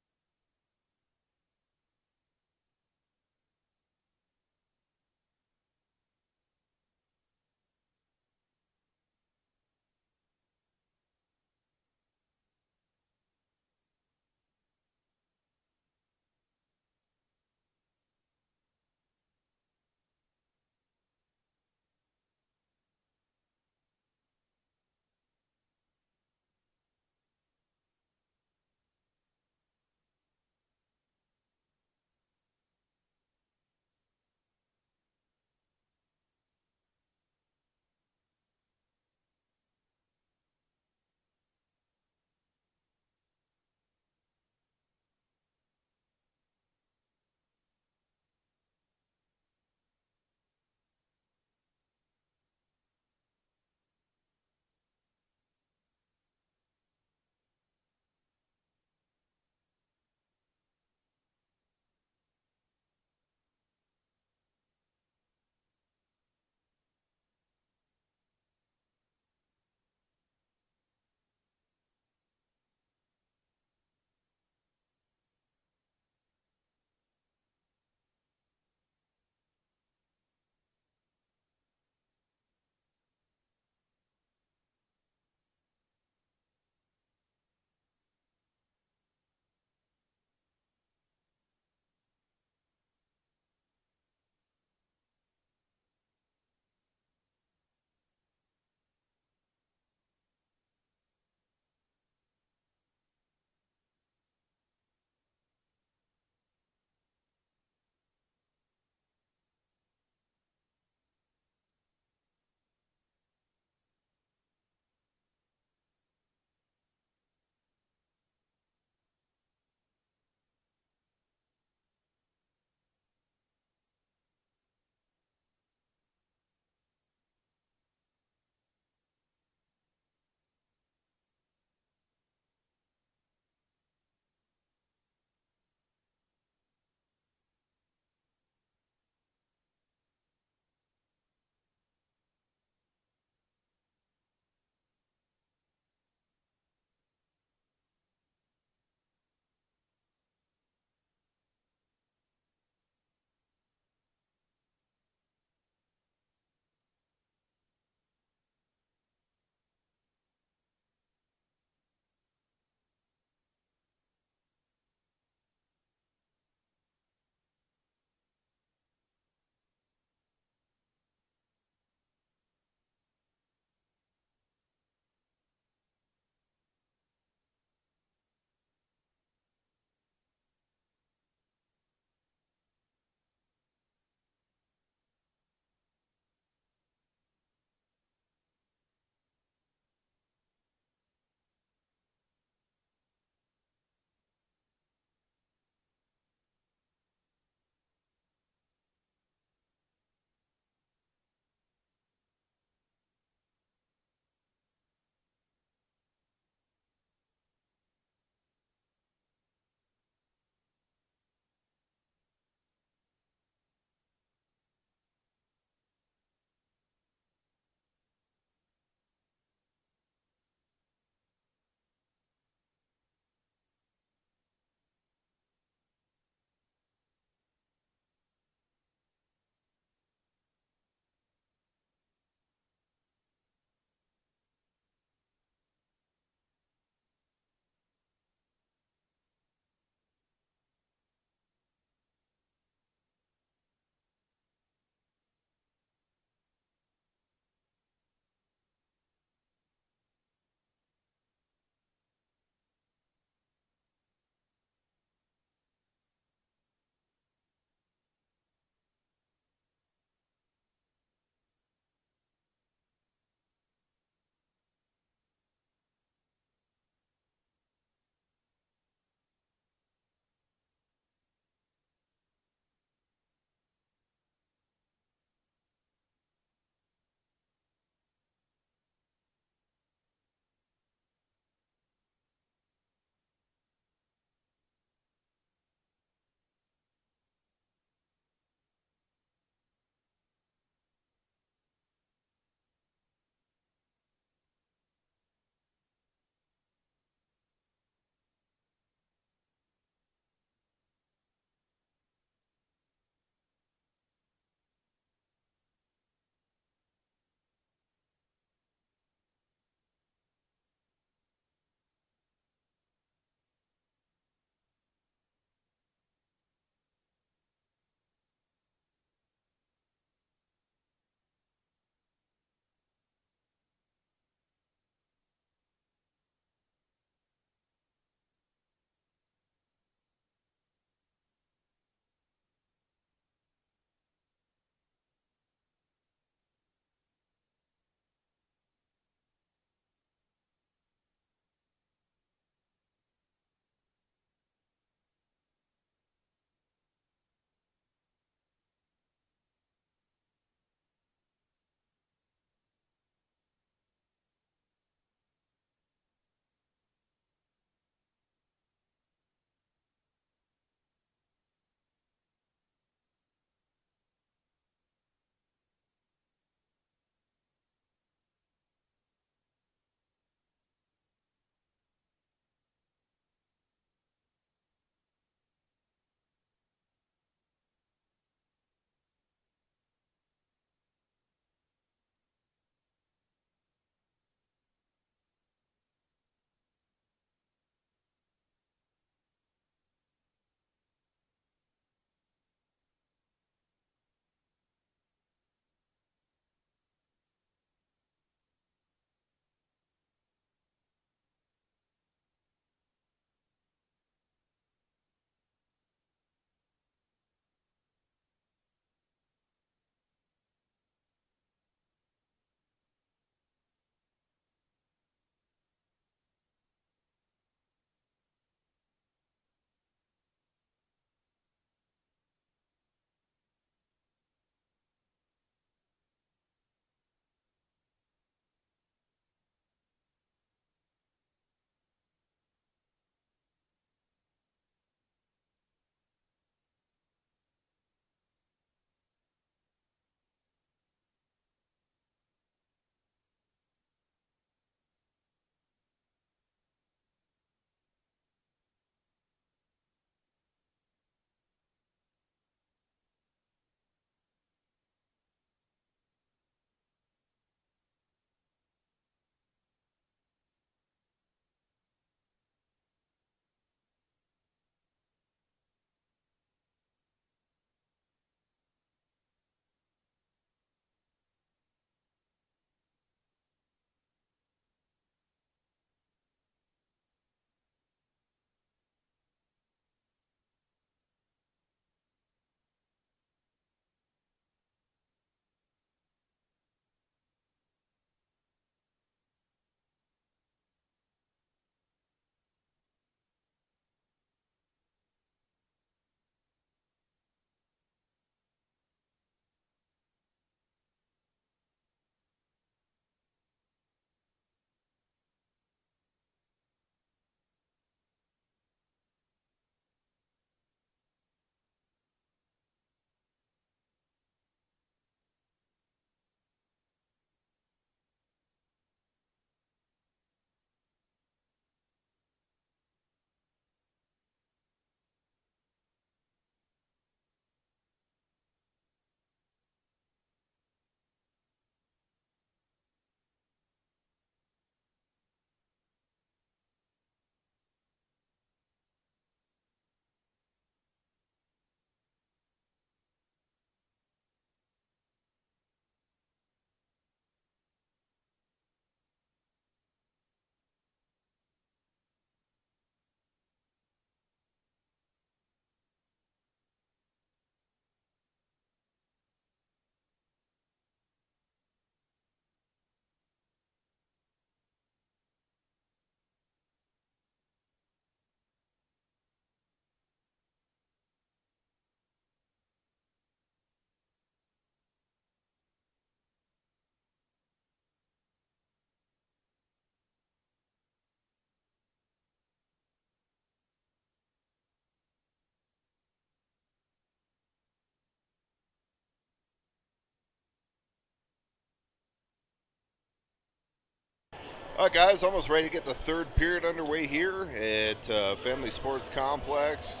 All right, guys, almost ready to get the third period underway here at Family Sports Complex,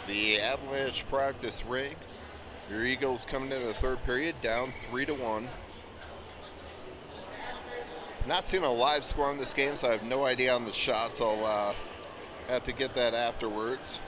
the Avalanche practice rink. Your Eagles coming into the third period down 3-1. Not seeing a live score on this game, so I have no idea on the shots. I'll have to get that afterwards.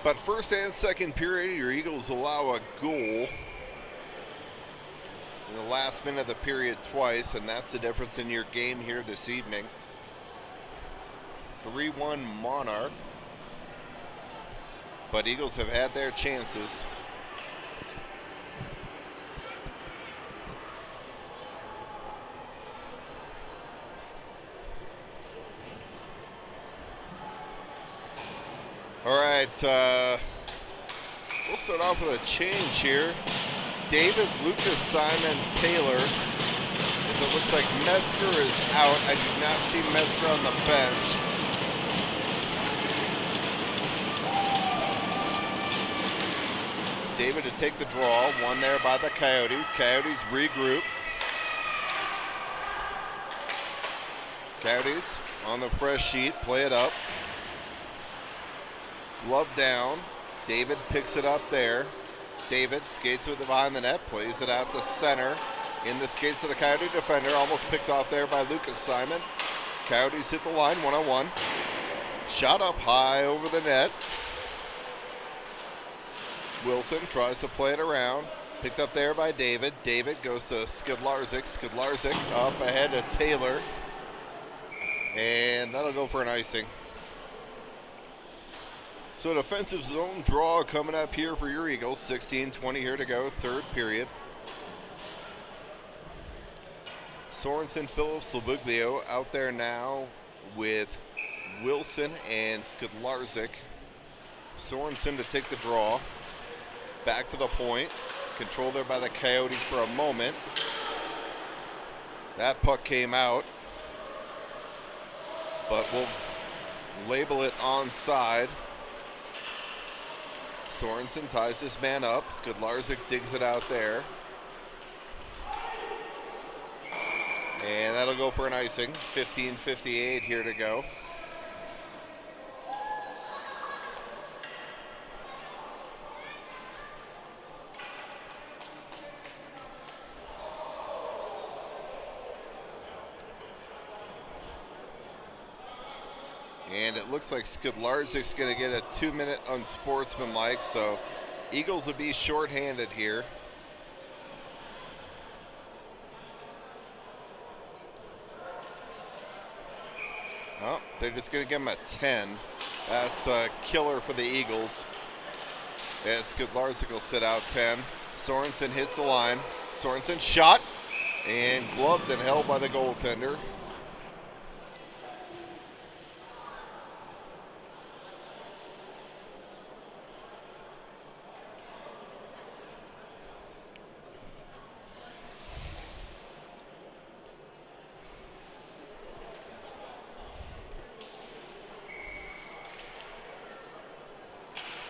But first and second period, your Eagles allow a goal in the last minute of the period twice, and that's the difference in your game here this evening. 3-1 Monarch. But Eagles have had their chances. All right, we'll start off with a change here. David, Lucas, Simon, Taylor. As it looks like Metzger is out. I did not see Metzger on the bench. David to take the draw. One there by the Coyotes. Coyotes regroup. Coyotes on the fresh sheet. Play it up. Glove down. David picks it up there. David skates with it behind the net, plays it out to center. In the skates of the Coyote defender, almost picked off there by Lucas Simon. Coyotes hit the line one-on-one. Shot up high over the net. Wilson tries to play it around. Picked up there by David. David goes to Skidlarczyk. Skidlarczyk up ahead of Taylor. And that'll go for an icing. So an offensive zone draw coming up here for your Eagles. 16:20 here to go, third period. Sorensen, Phillips, Labuglio out there now with Wilson and Skidlarczyk. Sorensen to take the draw. Back to the point. Controlled there by the Coyotes for a moment. That puck came out. But we'll label it onside. Sorensen ties this man up. Skidlarczyk digs it out there. And that'll go for an icing. 15:58 here to go. And it looks like Skidlarzyk's going to get a 2-minute unsportsmanlike, so Eagles will be shorthanded here. Oh, they're just going to give him a 10. That's a killer for the Eagles. As Skidlarczyk will sit out 10. Sorensen hits the line. Sorensen shot and gloved and held by the goaltender.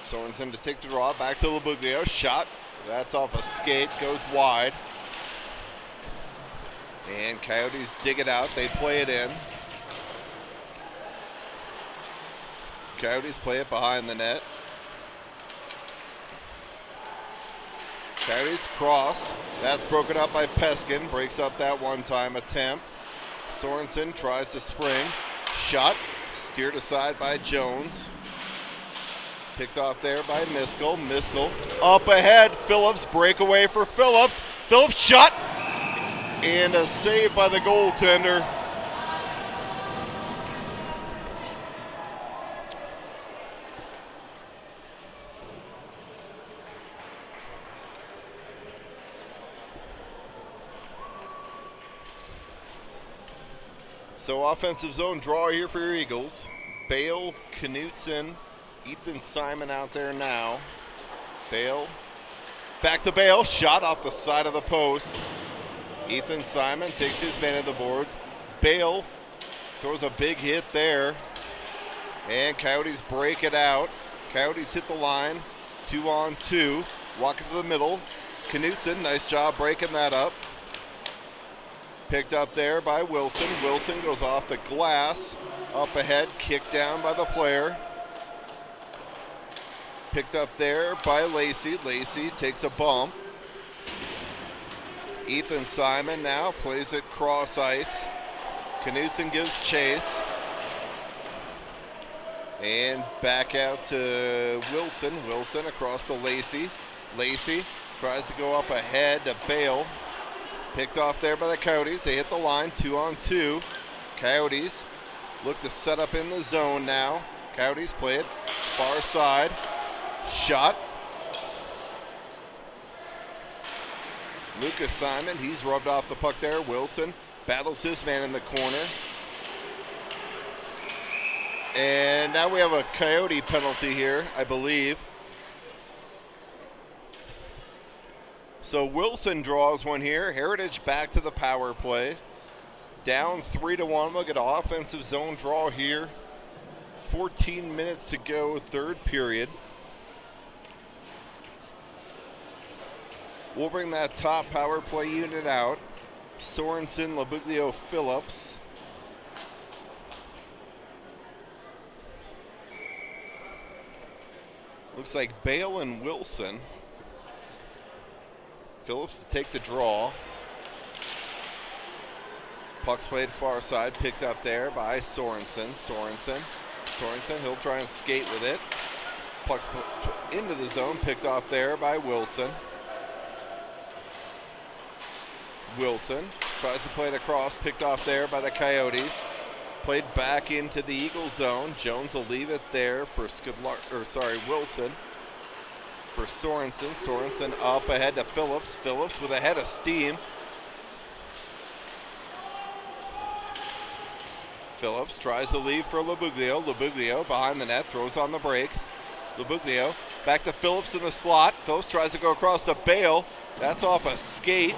Sorensen to take the draw, back to Labuglio, shot, that's off a skate, goes wide. And Coyotes dig it out, they play it in. Coyotes play it behind the net. Coyotes cross, that's broken up by Peskin, breaks up that one-time attempt. Sorensen tries to spring, shot, steered aside by Jones. Picked off there by Miskell. Miskell up ahead. Phillips, breakaway for Phillips. Phillips shot. And a save by the goaltender. So offensive zone draw here for your Eagles. Bale, Knutson, Ethan Simon out there now. Bale, back to Bale, shot off the side of the post. Ethan Simon takes his man to the boards. Bale throws a big hit there. And Coyotes break it out. Coyotes hit the line. 2-on-2. Walk into the middle. Knutson, nice job breaking that up. Picked up there by Wilson. Wilson goes off the glass. Up ahead, kicked down by the player. Picked up there by Lacey. Lacey takes a bump. Ethan Simon now plays it cross ice. Knutson gives chase. And back out to Wilson. Wilson across to Lacey. Lacey tries to go up ahead to Bale. Picked off there by the Coyotes. They hit the line, 2-on-2. Coyotes look to set up in the zone now. Coyotes play it far side. Shot. Lucas Simon, he's rubbed off the puck there. Wilson battles his man in the corner. And now we have a Coyote penalty here, I believe. So Wilson draws one here. Heritage back to the power play. Down 3-1. We'll get an offensive zone draw here. 14 minutes to go, third period. We'll bring that top power play unit out. Sorensen, Labuglio, Phillips. Looks like Bale and Wilson. Phillips to take the draw. Puck's played far side, picked up there by Sorensen. Sorensen, he'll try and skate with it. Puck's into the zone, picked off there by Wilson. Wilson tries to play it across, picked off there by the Coyotes. Played back into the Eagle zone. Jones will leave it there for Wilson. For Sorensen. Sorensen up ahead to Phillips. Phillips with a head of steam. Phillips tries to leave for Labuglio. Labuglio behind the net, throws on the brakes. Labuglio back to Phillips in the slot. Phillips tries to go across to Bale. That's off a skate.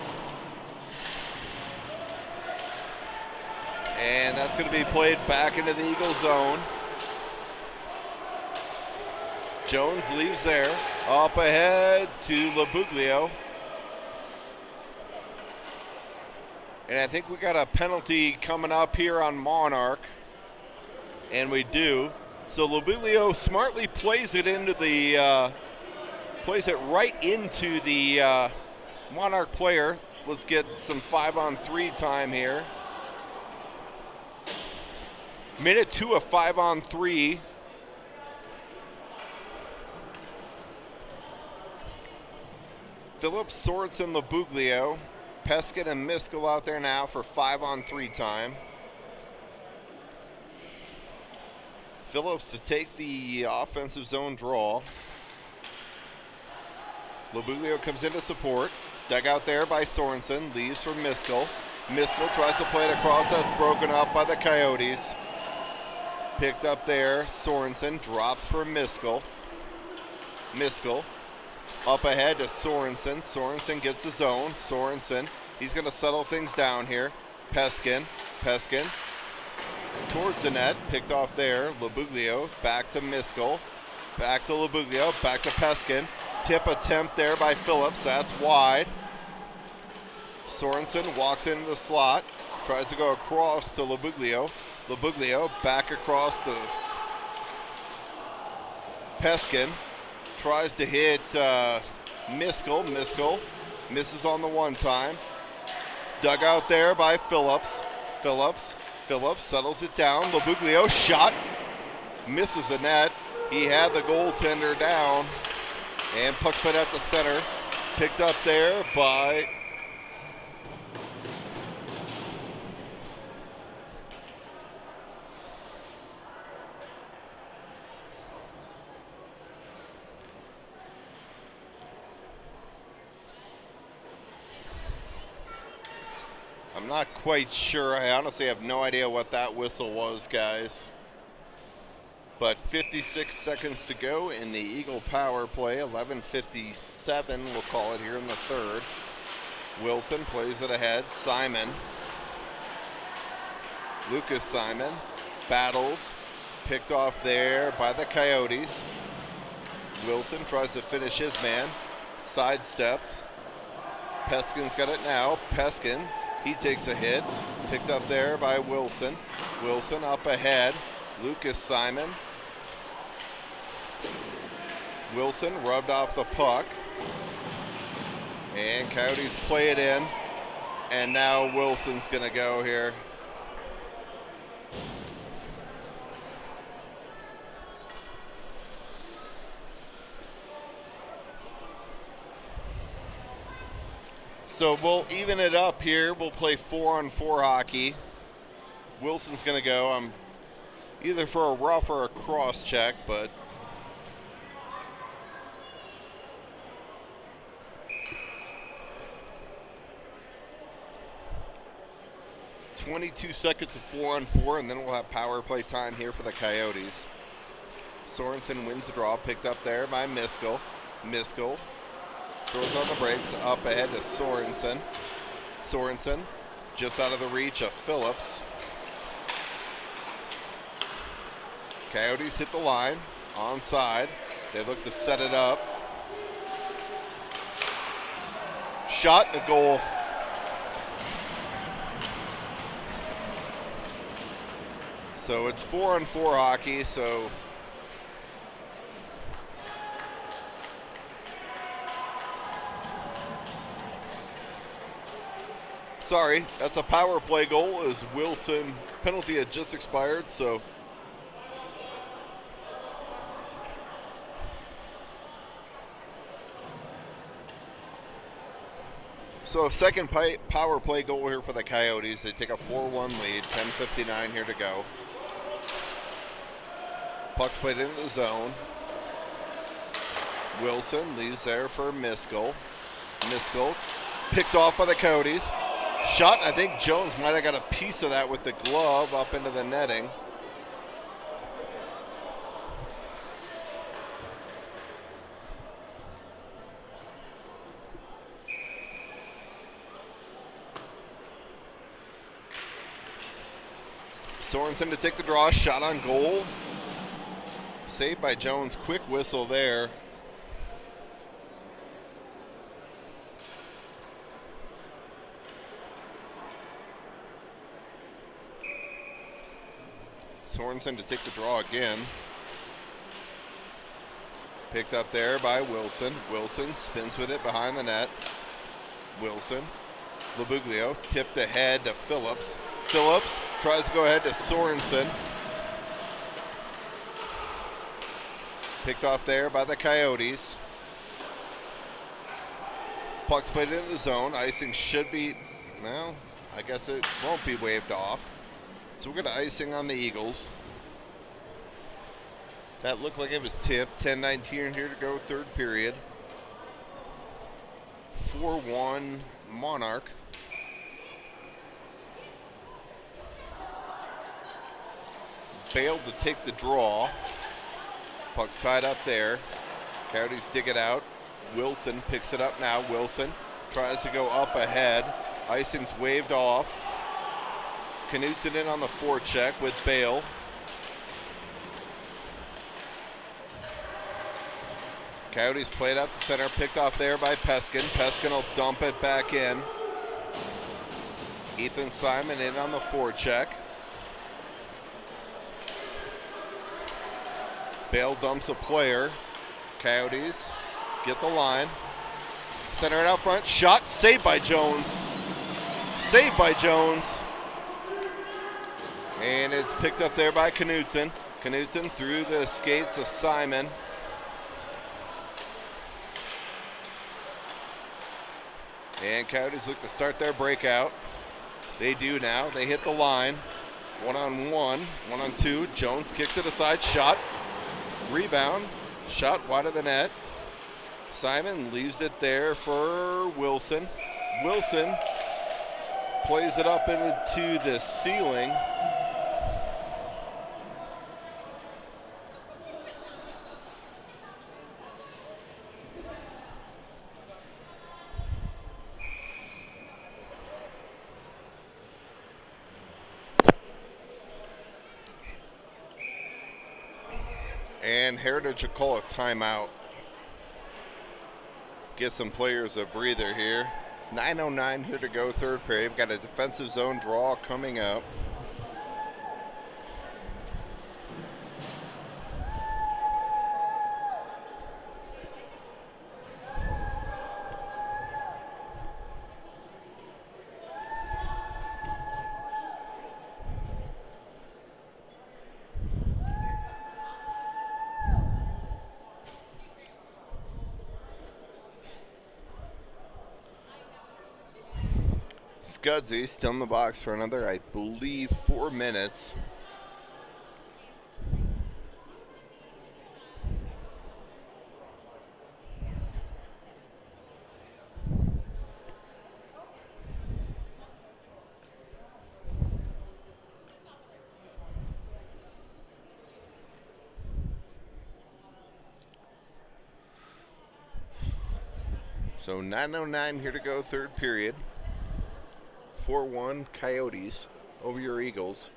And that's going to be played back into the Eagle zone. Jones leaves there. Up ahead to Labuglio. And I think we got a penalty coming up here on Monarch. And we do. So Labuglio smartly plays it into the right into the Monarch player. Let's get some 5-on-3 time here. Minute 2 of 5-on-3. Phillips, Sorensen, Labuglio, Peskin, and Miskell out there now for 5-on-3 time. Phillips to take the offensive zone draw. Labuglio comes in to support. Dug out there by Sorensen, leaves for Miskell. Miskell tries to play it across, that's broken up by the Coyotes. Picked up there, Sorensen drops for Miskell. Miskell up ahead to Sorensen. Sorensen gets the zone. Sorensen, he's going to settle things down here. Peskin towards the net, picked off there. Labuglio back to Miskell. Back to Labuglio, back to Peskin. Tip attempt there by Phillips, that's wide. Sorensen walks into the slot, tries to go across to Labuglio. Labuglio back across to Peskin. Tries to hit Miskell. Miskell misses on the one time. Dug out there by Phillips. Phillips settles it down. Labuglio shot. Misses the net. He had the goaltender down. And puck put at the center. Picked up there by I'm not quite sure. I honestly have no idea what that whistle was, guys. But 56 seconds to go in the Eagle power play. 11:57, we'll call it here in the third. Wilson plays it ahead. Simon. Lucas Simon battles. Picked off there by the Coyotes. Wilson tries to finish his man. Sidestepped. Peskin's got it now. Peskin, he takes a hit. Picked up there by Wilson. Wilson up ahead. Lucas Simon. Wilson rubbed off the puck. And Coyotes play it in. And now Wilson's going to go here. So we'll even it up here. We'll play 4-on-4 hockey. Wilson's going to go. I'm either for a rough or a cross check, but .22 seconds of 4-on-4, and then we'll have power play time here for the Coyotes. Sorensen wins the draw, picked up there by Miskell. Miskell throws on the brakes, up ahead to Sorensen. Sorensen just out of the reach of Phillips. Coyotes hit the line, onside. They look to set it up. Shot and a goal. So it's 4-on-4 hockey, so sorry, that's a power play goal as Wilson penalty had just expired, so second power play goal here for the Coyotes. They take a 4-1 lead, 10:59 here to go. Puck's played into the zone. Wilson leaves there for Miskell. Miskell picked off by the Coyotes. Shot, I think Jones might have got a piece of that with the glove up into the netting. Sorensen to take the draw, shot on goal. Saved by Jones, quick whistle there. Sorensen to take the draw again. Picked up there by Wilson. Wilson spins with it behind the net. Wilson. Labuglio tipped ahead to Phillips. Phillips tries to go ahead to Sorensen. Picked off there by the Coyotes. Puck's played into the zone. Icing should be, well, I guess it won't be waved off. So we're going to icing on the Eagles. That looked like it was tipped. 10:19 here to go, third period. 4-1 Monarch. Failed to take the draw. Puck's tied up there. Coyotes dig it out. Wilson picks it up now. Wilson tries to go up ahead. Icing's waved off. Knutson in on the forecheck with Bale. Coyotes played out to center, picked off there by Peskin. Peskin will dump it back in. Ethan Simon in on the forecheck. Bale dumps a player. Coyotes get the line. Center it out front. Shot saved by Jones. Saved by Jones. And it's picked up there by Knutson. Knutson through the skates of Simon. And Coyotes look to start their breakout. They do now. They hit the line. 1-on-1, 1-on-2. Jones kicks it aside. Shot. Rebound. Shot wide of the net. Simon leaves it there for Wilson. Wilson plays it up into the ceiling. And Heritage will call a timeout. Get some players a breather here. 9:09 here to go, third period. We've got a defensive zone draw coming up. Scudzy still in the box for another, I believe, 4 minutes. So 9:09 here to go, third period. 4-1 Coyotes over your Eagles.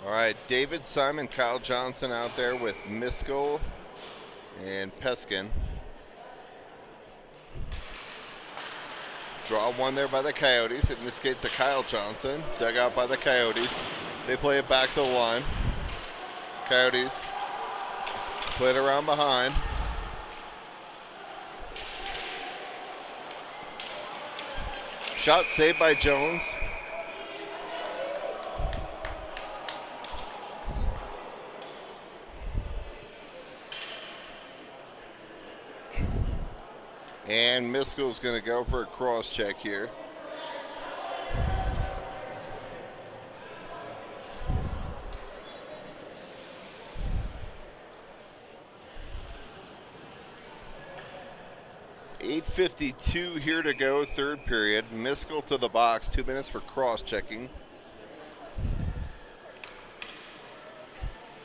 All right, David, Simon, Kyle Johnson out there with Miskell and Peskin. Draw one there by the Coyotes. In this case, a Kyle Johnson. Dug out by the Coyotes. They play it back to the line. Coyotes play it around behind. Shot saved by Jones. And Miskell's going to go for a cross check here. .852 here to go, third period. Miskell to the box, 2 minutes for cross checking.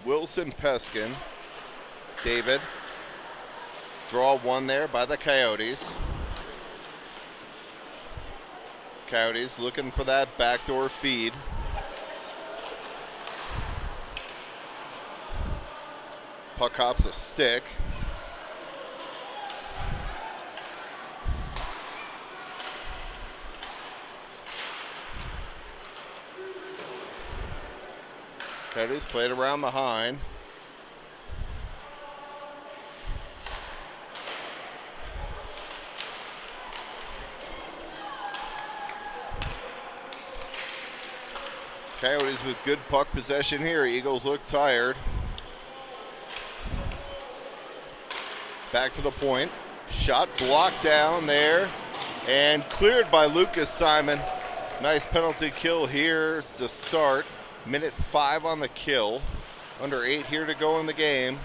Wilson, Peskin, David. Draw one there by the Coyotes. Coyotes looking for that backdoor feed. Puck hops a stick. Coyotes played around behind. Coyotes with good puck possession here. Eagles look tired. Back to the point. Shot blocked down there and cleared by Lucas Simon. Nice penalty kill here to start. Minute 5 on the kill. Under 8 here to go in the game.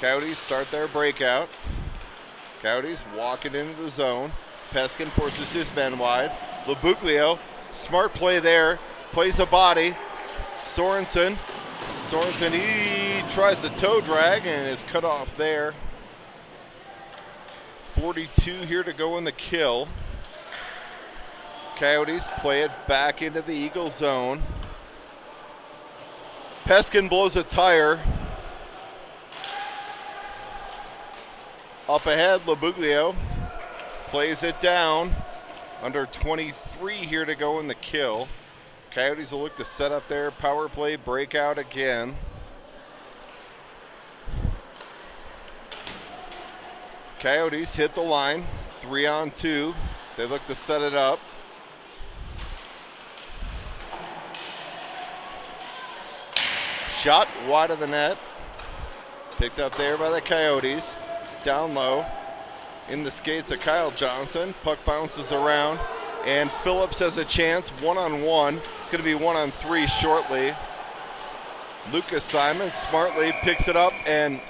Coyotes start their breakout. Coyotes walking into the zone. Peskin forces his men wide. Labuglio, smart play there. Plays a body. Sorensen, he tries to toe drag and is cut off there. 42 here to go in the kill. Coyotes play it back into the Eagle zone. Peskin blows a tire. Up ahead, Labuglio plays it down. Under 23 here to go in the kill. Coyotes will look to set up their power play breakout again. Coyotes hit the line, 3-on-2. They look to set it up. Shot wide of the net. Picked up there by the Coyotes. Down low. In the skates of Kyle Johnson. Puck bounces around. And Phillips has a chance, one-on-one. It's going to be one-on-three shortly. Lucas Simon smartly picks it up, and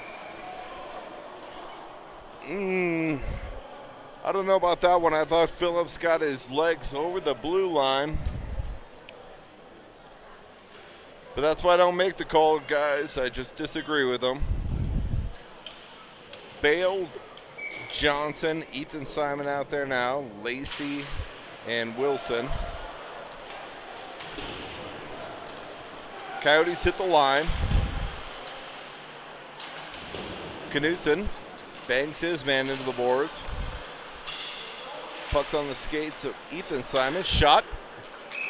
I don't know about that one. I thought Phillips got his legs over the blue line. But that's why I don't make the call, guys. I just disagree with them. Bale, Johnson, Ethan Simon out there now, Lacey and Wilson. Coyotes hit the line. Knutson bangs his man into the boards. Puck's on the skates of Ethan Simon. Shot.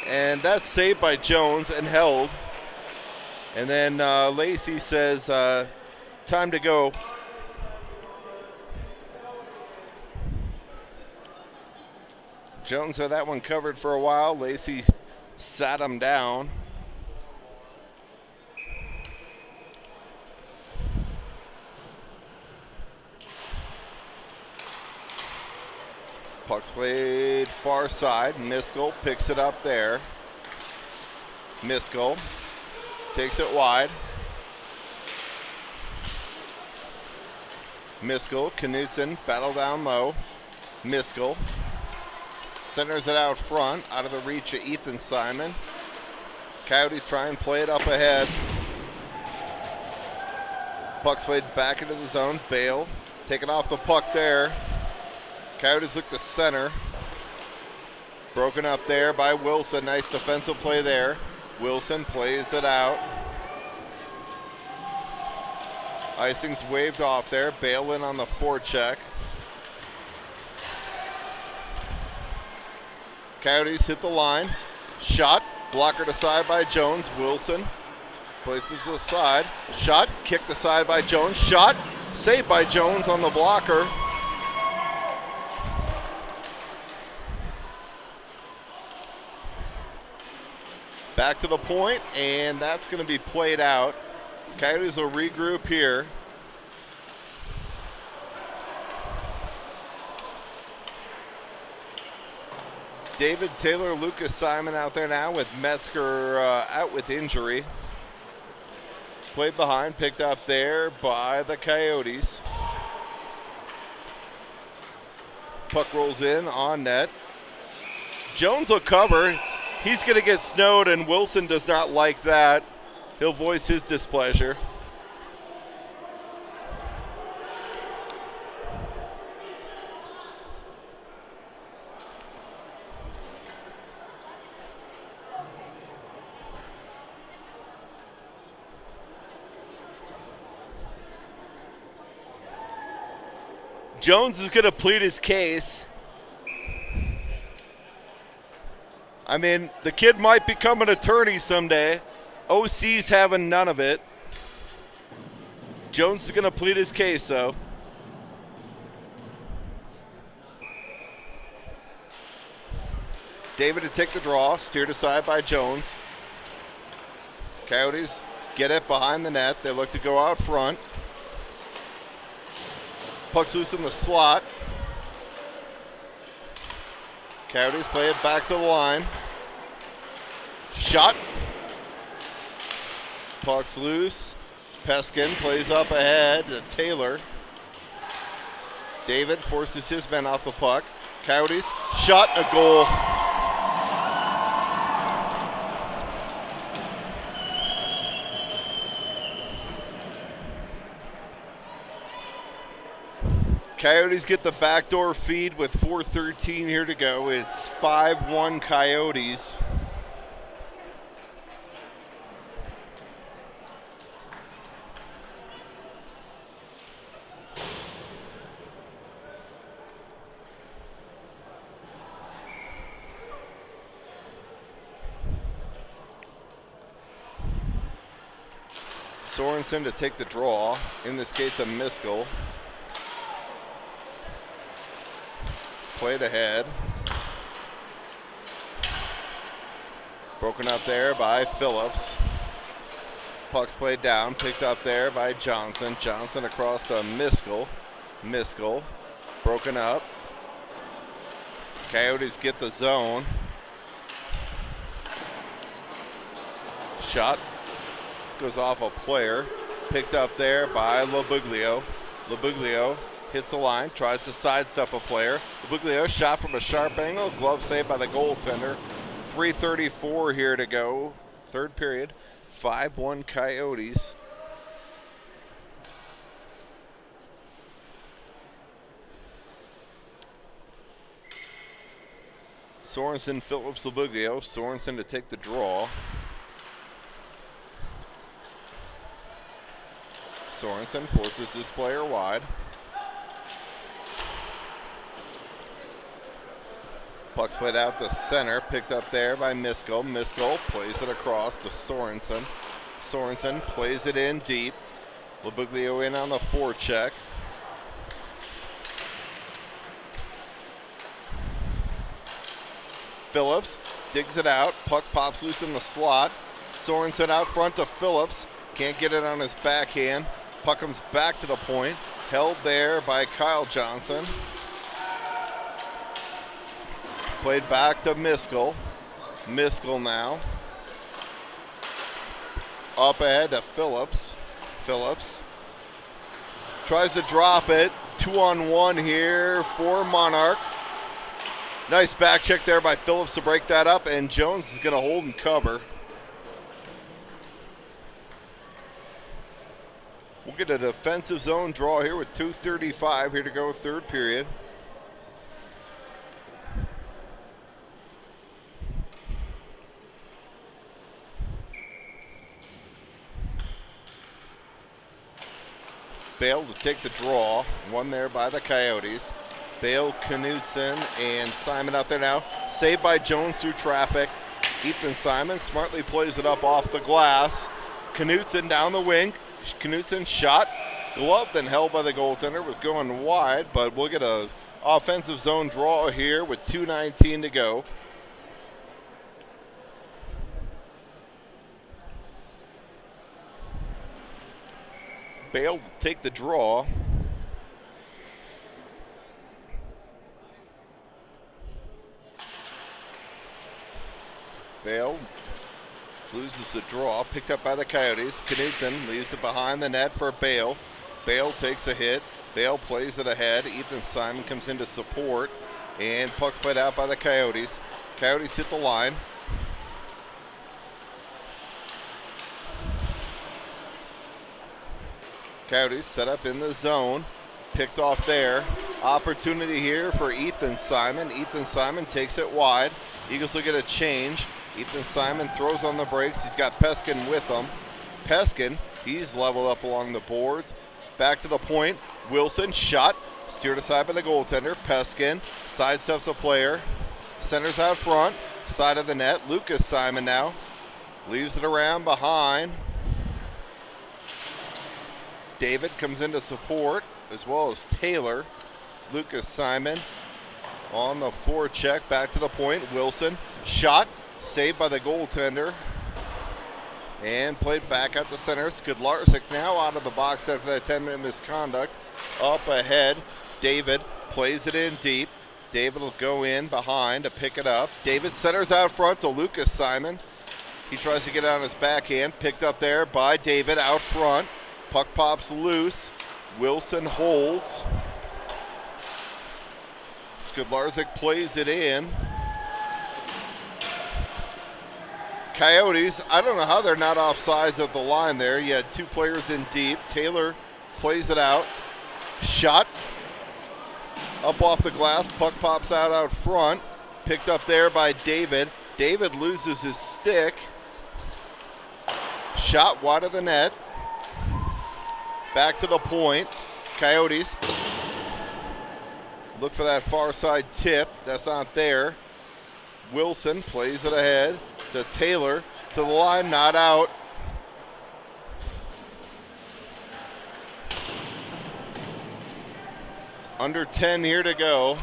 And that's saved by Jones and held. And then Lacey says, time to go. Jones had that one covered for a while. Lacey sat him down. Puck's played far side. Miskell picks it up there. Miskell takes it wide. Miskell, Knutson, battle down low. Miskell centers it out front, out of the reach of Ethan Simon. Coyotes try and play it up ahead. Puck's played back into the zone. Bale taking off the puck there. Coyotes look to center. Broken up there by Wilson. Nice defensive play there. Wilson plays it out. Icing's waved off there. Bale in on the forecheck. Coyotes hit the line. Shot. Blocker to side by Jones. Wilson places to the side. Shot. Kicked aside by Jones. Shot. Saved by Jones on the blocker. Back to the point, and that's going to be played out. Coyotes will regroup here. David Taylor, Lucas Simon out there now with Metzger out with injury. Played behind, picked up there by the Coyotes. Puck rolls in on net. Jones will cover. He's going to get snowed, and Wilson does not like that. He'll voice his displeasure. Jones is going to plead his case. I mean, the kid might become an attorney someday. OC's having none of it. Jones is going to plead his case, though. David to take the draw, steered aside by Jones. Coyotes get it behind the net. They look to go out front. Puck's loose in the slot. Coyotes play it back to the line. Shot. Puck's loose. Peskin plays up ahead to Taylor. David forces his men off the puck. Coyotes, shot, a goal. Coyotes get the backdoor feed with 4:13 here to go. It's 5-1 Coyotes. Sorensen to take the draw. In this case, a Miskell. Played ahead. Broken up there by Phillips. Puck's played down, picked up there by Johnson. Johnson across to Miskell. Miskell broken up. Coyotes get the zone. Shot goes off a player. Picked up there by Labuglio. Labuglio hits the line, tries to sidestep a player. Labuglio shot from a sharp angle. Glove saved by the goaltender. 3:34 here to go. Third period. 5-1 Coyotes. Sorensen, Phillips, Labuglio. Sorensen to take the draw. Sorensen forces this player wide. Puck's played out to center, picked up there by Miskell. Miskell plays it across to Sorensen. Sorensen plays it in deep. Labuglio in on the forecheck. Phillips digs it out. Puck pops loose in the slot. Sorensen out front to Phillips. Can't get it on his backhand. Puck comes back to the point. Held there by Kyle Johnson. Played back to Miskell. Miskell now. Up ahead to Phillips. Phillips tries to drop it. 2-on-1 here for Monarch. Nice back check there by Phillips to break that up, and Jones is going to hold and cover. We'll get a defensive zone draw here with 2:35 here to go, third period. Bale to take the draw. One there by the Coyotes. Bale, Knudsen, and Simon out there now. Saved by Jones through traffic. Ethan Simon smartly plays it up off the glass. Knudsen down the wing. Knudsen shot. Gloved and held by the goaltender. Was going wide, but we'll get a offensive zone draw here with 2:19 to go. Bale to take the draw. Bale loses the draw, picked up by the Coyotes. Knudsen leaves it behind the net for Bale. Bale takes a hit. Bale plays it ahead. Ethan Simon comes in to support, and puck's played out by the Coyotes. Coyotes hit the line. Coyotes set up in the zone. Picked off there. Opportunity here for Ethan Simon. Ethan Simon takes it wide. Eagles will get a change. Ethan Simon throws on the brakes. He's got Peskin with him. Peskin, he's leveled up along the boards. Back to the point. Wilson, shot. Steered aside by the goaltender. Peskin sidesteps a player. Centers out front. Side of the net. Lucas Simon now. Leaves it around behind. David comes in to support, as well as Taylor. Lucas Simon on the forecheck. Back to the point. Wilson, shot. Saved by the goaltender. And played back at the center. Skidlarczyk now out of the box after that 10-minute misconduct. Up ahead, David plays it in deep. David will go in behind to pick it up. David centers out front to Lucas Simon. He tries to get it on his backhand. Picked up there by David out front. Puck pops loose. Wilson holds. Skidlarczyk plays it in. Coyotes, I don't know how they're not offsides at the line there. You had two players in deep. Taylor plays it out. Shot. Up off the glass. Puck pops out front. Picked up there by David. David loses his stick. Shot wide of the net. Back to the point. Coyotes look for that far side tip. That's not there. Wilson plays it ahead to Taylor. To the line, not out. Under 10 here to go.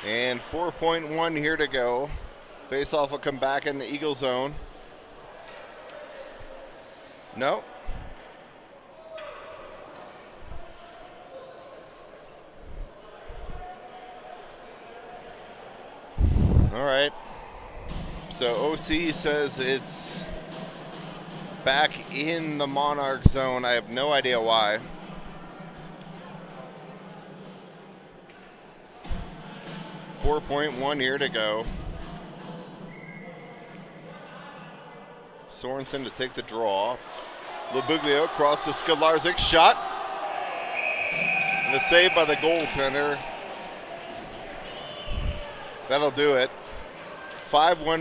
And 4.1 here to go. Face-off will come back in the Eagle zone. No. All right. So OC says it's back in the Monarch zone. I have no idea why. .1 here to go. Sorensen to take the draw. Labuglio across to Skidlarzik. Shot. And a save by the goaltender. That'll do it. 5-1.